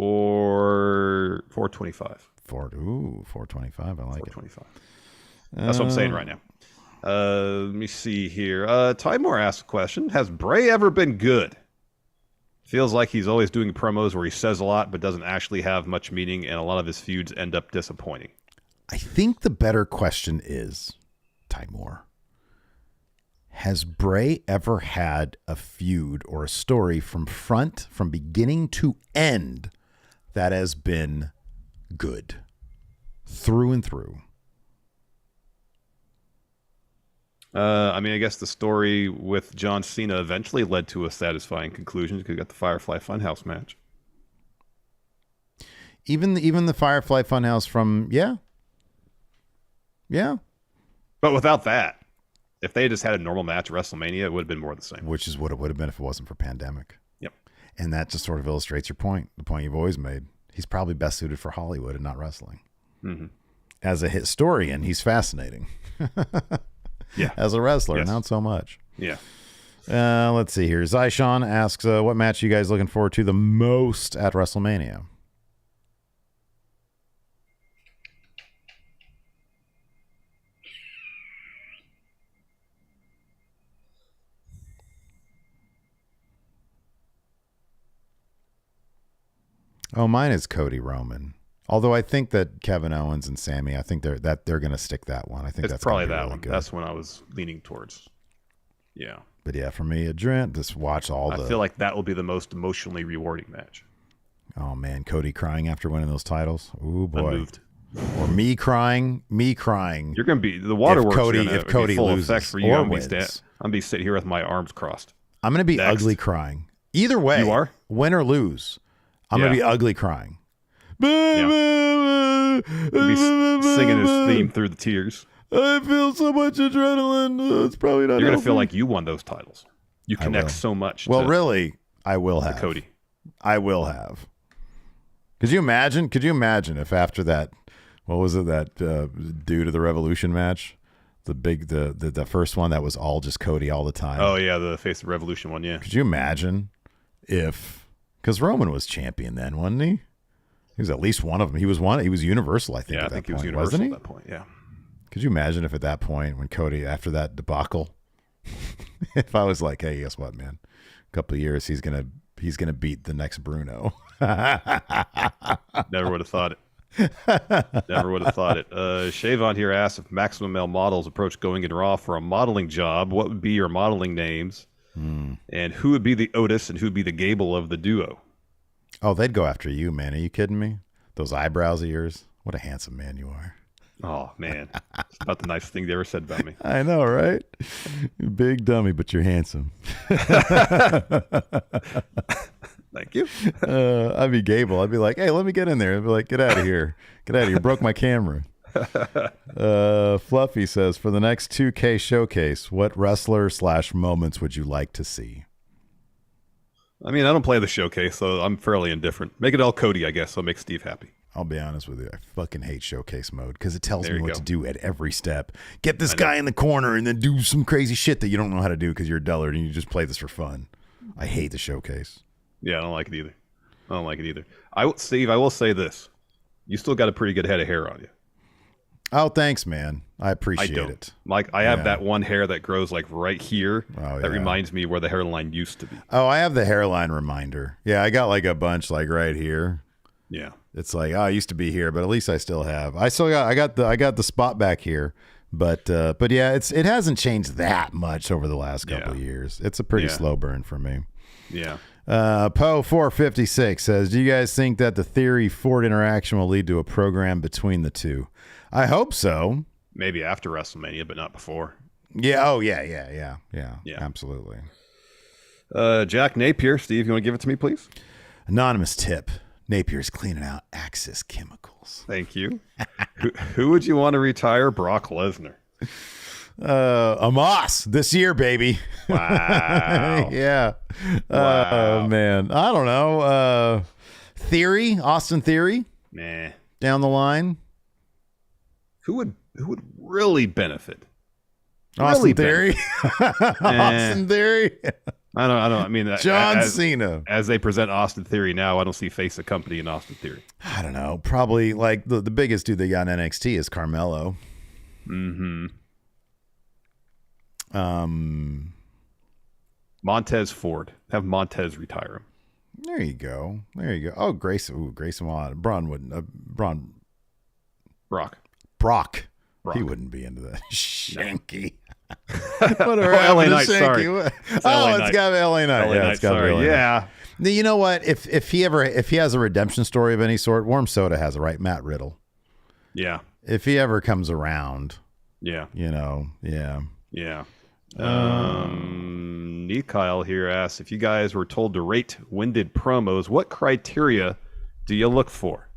4:25. 4:25. I like 4:25. That's what I'm saying right now. Let me see here. Ty Moore asked a question. Has Bray ever been good? Feels like he's always doing promos where he says a lot but doesn't actually have much meaning, and a lot of his feuds end up disappointing. I think the better question is, Ty Moore, has Bray ever had a feud or a story from beginning to end that has been good through and through? I mean, I guess the story with John Cena eventually led to a satisfying conclusion because you got the Firefly Funhouse match. Even the Firefly Funhouse from yeah. But without that, if they just had a normal match at WrestleMania, it would have been more the same. Which is what it would have been if it wasn't for pandemic. Yep. And that just sort of illustrates your point, the point you've always made. He's probably best suited for Hollywood and not wrestling. Mm-hmm. As a historian, he's fascinating. Yeah. As a wrestler, not so much. Yeah. Let's see here. Zyshawn asks, what match are you guys looking forward to the most at WrestleMania? Oh, mine is Cody Roman. Although I think that Kevin Owens and Sammy, I think they're going to stick that one. I think that's probably that really one. Good. That's when I was leaning towards. Yeah. But yeah, for me, Adrent, just watch I feel like that will be the most emotionally rewarding match. Oh man, Cody crying after winning those titles. Ooh boy. Unmoved. Or me crying. You're going to be the waterworks. If Cody full loses effect for you, or I'm wins, going to be sitting here with my arms crossed. I'm going to be ugly crying. Either way, you are? Win or lose, I'm going to be ugly crying. Yeah. He'll be singing his theme through the tears. I feel so much adrenaline. It's probably not. You're going to feel like you won those titles. You connect so much. Well, really, I will have. Cody. I will have. Could you imagine if after that, what was it, that Due to the Revolution match? The first one that was all just Cody all the time. Oh, yeah, the Face of Revolution one, yeah. Could you imagine if, because Roman was champion then, wasn't he? He was at least one of them. He was Universal, I think. Yeah, at I think that he was point, Universal wasn't he? at that point, yeah. Could you imagine if at that point when Cody, after that debacle, if I was like, hey, guess what, man? A couple of years, he's gonna beat the next Bruno. Never would have thought it. Never would have thought it. Shavon here asks if Maximum Male Models approach going in Raw for a modeling job, what would be your modeling names? And who would be the Otis and who would be the Gable of the duo? Oh, they'd go after you, man. Are you kidding me? Those eyebrows of yours. What a handsome man you are. Oh, man. It's about the nicest thing they ever said about me. I know, right? Big dummy, but you're handsome. Thank you. I'd be Gable. I'd be like, hey, let me get in there. I'd be like, get out of here. Get out of here. Broke my camera. Fluffy says, for the next 2K showcase, what wrestler/moments would you like to see? I mean, I don't play the showcase, so I'm fairly indifferent. Make it all Cody, I guess. So make Steve happy. I'll be honest with you. I fucking hate showcase mode because it tells me what go. to do at every step. Get this guy in the corner and then do some crazy shit that you don't know how to do because you're a dullard and you just play this for fun. I hate the showcase. Yeah, I don't like it either. Steve, I will say this. You still got a pretty good head of hair on you. Oh, thanks, man. I appreciate it. Like, I have that one hair that grows like right here. That reminds me where the hairline used to be. Oh, I have the hairline reminder. Yeah, I got like a bunch like right here. Yeah. It's like, I used to be here, but at least I still have. I got the spot back here, but yeah, it hasn't changed that much over the last couple of years. It's a pretty slow burn for me. Yeah. Poe 456 says, do you guys think that the Theory Ford interaction will lead to a program between the two? I hope so. Maybe after WrestleMania, but not before. Yeah. Oh, yeah. Absolutely. Jack Napier, Steve, you want to give it to me, please? Anonymous tip. Napier's cleaning out Axis chemicals. Thank you. who would you want to retire? Brock Lesnar. Amos this year, baby. Wow. Yeah. Wow. Oh, man. I don't know. Theory, Austin Theory. Nah. Down the line. Who would really benefit? Austin Theory. Austin Theory. I don't. I mean, John Cena. As they present Austin Theory now, I don't see face a company in Austin Theory. I don't know. Probably like the biggest dude they got in NXT is Carmelo. Mm-hmm. Montez Ford. Have Montez retire him. There you go. Oh, Grayson Watt. Brock. He wouldn't be into that. Shanky. LA Knight, sorry. It's got to be LA Knight. LA Knight, sorry. Yeah. You know what? If he has a redemption story of any sort, Warm Soda has it, right? Matt Riddle. Yeah. If he ever comes around. Yeah. Yeah. Kyle here asks, if you guys were told to rate winded promos, what criteria do you look for?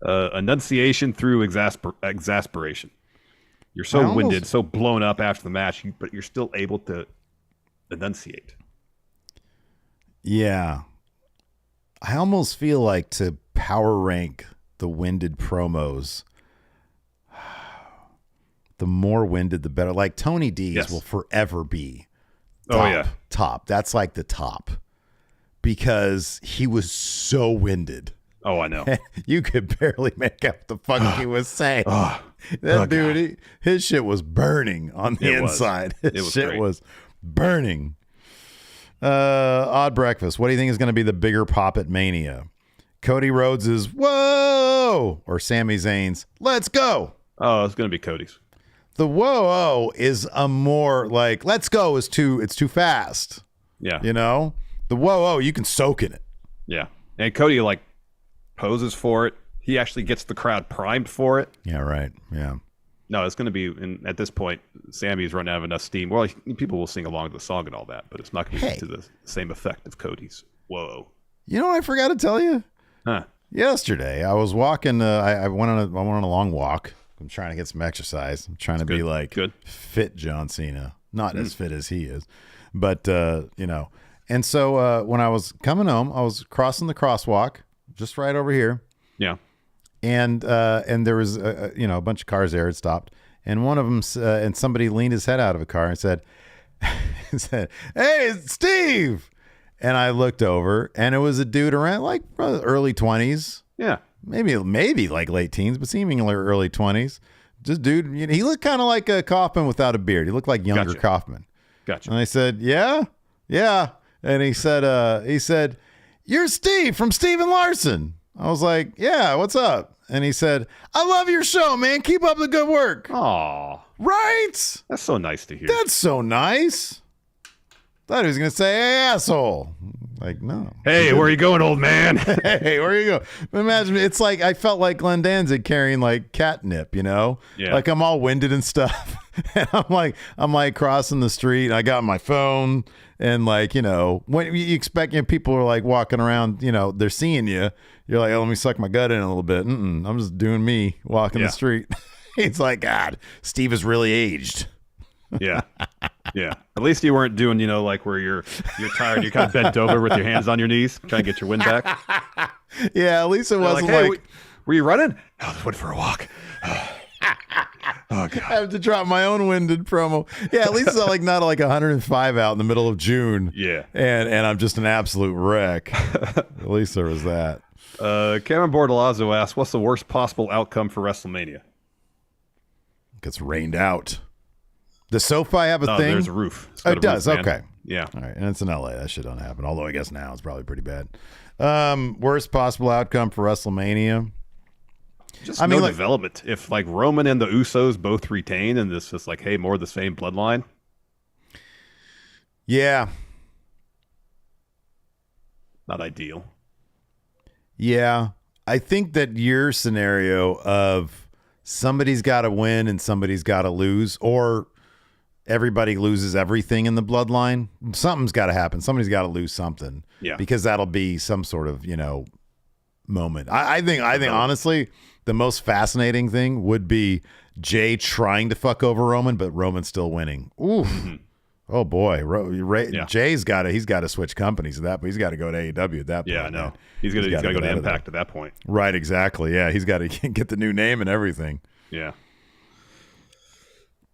Enunciation through exasperation. You're so winded, so blown up after the match, but you're still able to enunciate. Yeah. I almost feel like to power rank the winded promos, the more winded, the better. Like Tony D's will forever be top. That's like the top because he was so winded. Oh, I know. You could barely make out the fuck he was saying. That dude, his shit was burning on the inside. His shit was burning. Odd Breakfast. What do you think is going to be the bigger pop at Mania? Cody Rhodes's "Whoa" or Sami Zayn's "Let's go"? Oh, it's going to be Cody's. The "Whoa" is a more like "Let's go" is it's too fast. Yeah. You know? The "Whoa" you can soak in it. Yeah. And Cody poses for it. He actually gets the crowd primed for it. Yeah, right. Yeah. No, it's going to be, at this point, Sammy's run out of enough steam. Well, people will sing along to the song and all that, but it's not going to be to the same effect of Cody's "Whoa." You know what I forgot to tell you? Huh. Yesterday, I was walking. I went on a long walk. I'm trying to get some exercise. I'm trying to be fit John Cena. Not as fit as he is, but And so when I was coming home, I was crossing the crosswalk just right over here. Yeah. And there was a bunch of cars there had stopped, and one of them and somebody leaned his head out of a car and said, "Hey, it's Steve." And I looked over, and it was a dude around early 20s. Yeah. Maybe late teens, but seemingly early 20s. Just dude, he looked kind of like a Kaufman without a beard. He looked like younger Kaufman. Gotcha. And I said, "Yeah." And he said, "You're Steve from Steve and Larson." I was like, "Yeah, what's up?" And he said, "I love your show, man. Keep up the good work." Aw. Right? That's so nice to hear. That's so nice. Thought he was going to say, "Hey, asshole." No. Hey, where are you going, old man? Hey, where are you going? Imagine, it's like I felt like Glenn Danzig carrying catnip, Yeah. Like I'm all winded and stuff. And I'm crossing the street. I got my phone and when you expect people are walking around, they're seeing you. You're like, "Oh, let me suck my gut in a little bit." I'm just doing me walking the street. It's like, God, Steve is really aged. Yeah. Yeah. At least you weren't doing, where you're tired, you're kind of bent over with your hands on your knees, trying to get your wind back. Yeah, at least it wasn't "Hey, Were you running? I was went for a walk. Oh, God. I have to drop my own winded promo. Yeah, at least it's not like 105 out in the middle of June. Yeah. And I'm just an absolute wreck. At least there was that. Cameron Bordalazzo asks, what's the worst possible outcome for WrestleMania? Gets rained out. Does SoFi have a thing? There's a roof. Oh, it does. Roof, okay. Yeah. All right. And it's in LA. That shit don't happen. Although I guess now it's probably pretty bad. Worst possible outcome for WrestleMania. Just development. If like Roman and the Usos both retain and it's just like, hey, more of the same bloodline. Yeah. Not ideal. Yeah. I think that your scenario of somebody's got to win and somebody's got to lose, or everybody loses everything in the bloodline, something's got to happen. Somebody's got to lose something. Yeah. Because that'll be some sort of, moment. I think honestly, the most fascinating thing would be Jay trying to fuck over Roman, but Roman still winning. Ooh. Mm-hmm. Oh boy. Jay's got to switch companies at that point. He's got to go to AEW at that point. Yeah, no. He's got to go to Impact at that point. Right, exactly. Yeah, he's got to get the new name and everything. Yeah.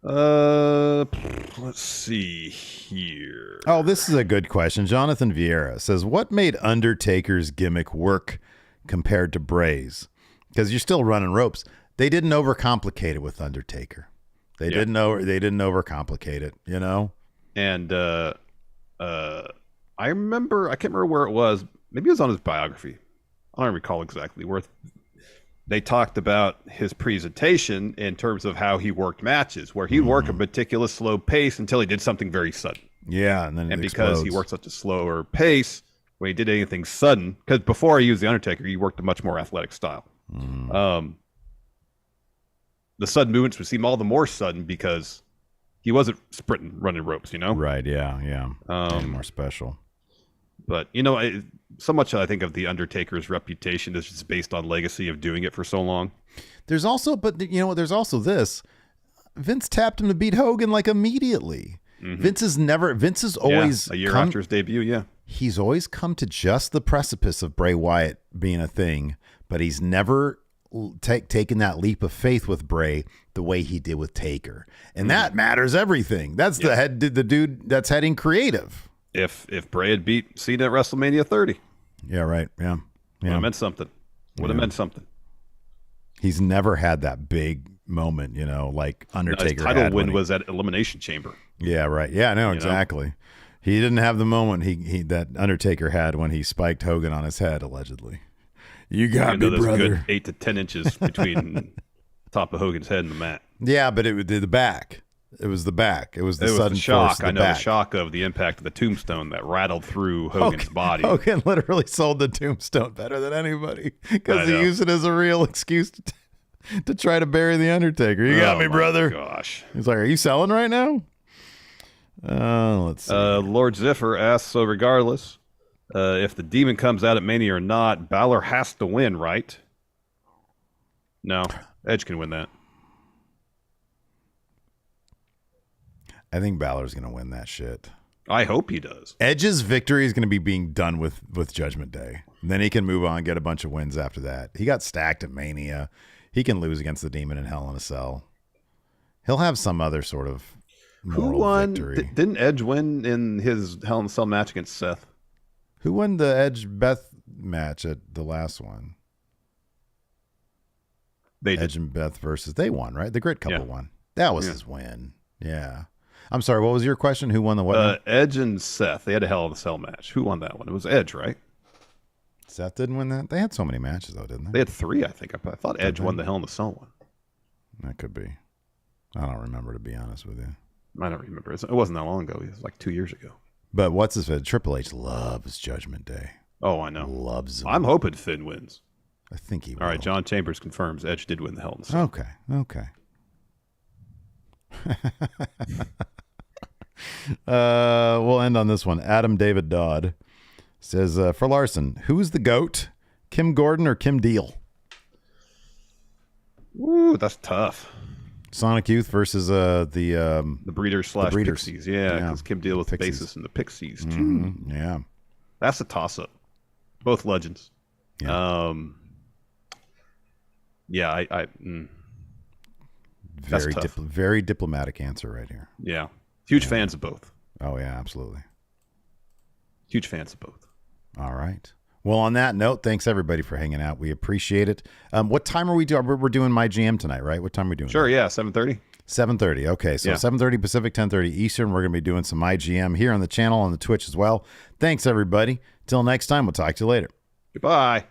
Let's see here. Oh, this is a good question. Jonathan Vieira says, what made Undertaker's gimmick work compared to Bray's? Because you're still running ropes. They didn't overcomplicate it with Undertaker. They didn't overcomplicate it, And I can't remember where it was. Maybe it was on his biography. I don't recall exactly where. They talked about his presentation in terms of how he worked matches, where he'd work a meticulous, slow pace until he did something very sudden. Yeah, and then because he worked such a slower pace, when he did anything sudden, because before he used the Undertaker, he worked a much more athletic style. The sudden movements would seem all the more sudden because he wasn't sprinting, running ropes, Right, yeah. More special. But, so much I think of the Undertaker's reputation is just based on legacy of doing it for so long. There's also this. Vince tapped him to beat Hogan like immediately. Mm-hmm. Vince has always a year after his debut, yeah. He's always come to just the precipice of Bray Wyatt being a thing, but he's never taken that leap of faith with Bray the way he did with Taker. And that matters everything. That's the dude that's heading creative. If Bray had beat Cena at WrestleMania 30. Yeah, right. Yeah. Would have meant something. He's never had that big moment, like Undertaker his title had win was at Elimination Chamber. Yeah, right. Yeah, no, exactly. He didn't have the moment he that Undertaker had when he spiked Hogan on his head, allegedly. You got me, brother. Good 8 to 10 inches between the top of Hogan's head and the mat. Yeah, but it was the back. It was the back. It was the sudden shock. I know the shock of the impact of the tombstone that rattled through Hogan's body. Hogan literally sold the tombstone better than anybody because he used it as a real excuse to try to bury the Undertaker. You got me, brother. Gosh. He's like, are you selling right now? Let's see. Lord Ziffer asks, so regardless, if the Demon comes out at Mania or not, Balor has to win, right? No, Edge can win that. I think Balor's going to win that shit. I hope he does. Edge's victory is going to be being done with Judgment Day. And then he can move on, get a bunch of wins after that. He got stacked at Mania. He can lose against the Demon in Hell in a Cell. He'll have some other sort of moral victory. Didn't Edge win in his Hell in a Cell match against Seth? Who won the Edge-Beth match at the last one? Edge and Beth versus, they won, right? The Grit Couple won. That was his win. Yeah. I'm sorry, what was your question? Who won the what? Edge and Seth. They had a Hell in a Cell match. Who won that one? It was Edge, right? Seth didn't win that? They had so many matches, though, didn't they? They had 3, I think. I thought Edge won the Hell in a Cell one. That could be. I don't remember, to be honest with you. I don't remember. It wasn't that long ago. It was like 2 years ago. But what's his name? Triple H loves Judgment Day. Oh, I know. Loves him. I'm hoping Finn wins. I think he will. All right, John Chambers confirms Edge did win the Hell in a Cell. Okay. We'll end on this one. Adam David Dodd says, for Larson, who's the GOAT? Kim Gordon or Kim Deal? Ooh, that's tough. Sonic Youth versus the Breeders / Pixies. Yeah, because Kim Deal with the Basis and the Pixies too. Mm-hmm. Yeah, that's a toss-up. Both legends. Yeah. Yeah, very very diplomatic answer right here. Yeah, huge fans of both. Oh yeah, absolutely. Huge fans of both. All right. Well, on that note, thanks everybody for hanging out. We appreciate it. What time are we doing? We're doing My GM tonight, right? What time are we doing? Sure, yeah, 7:30. 7:30. Okay, so 7:30 Pacific, 10:30 Eastern. We're going to be doing some My GM here on the channel, on the Twitch as well. Thanks, everybody. Till next time, we'll talk to you later. Goodbye.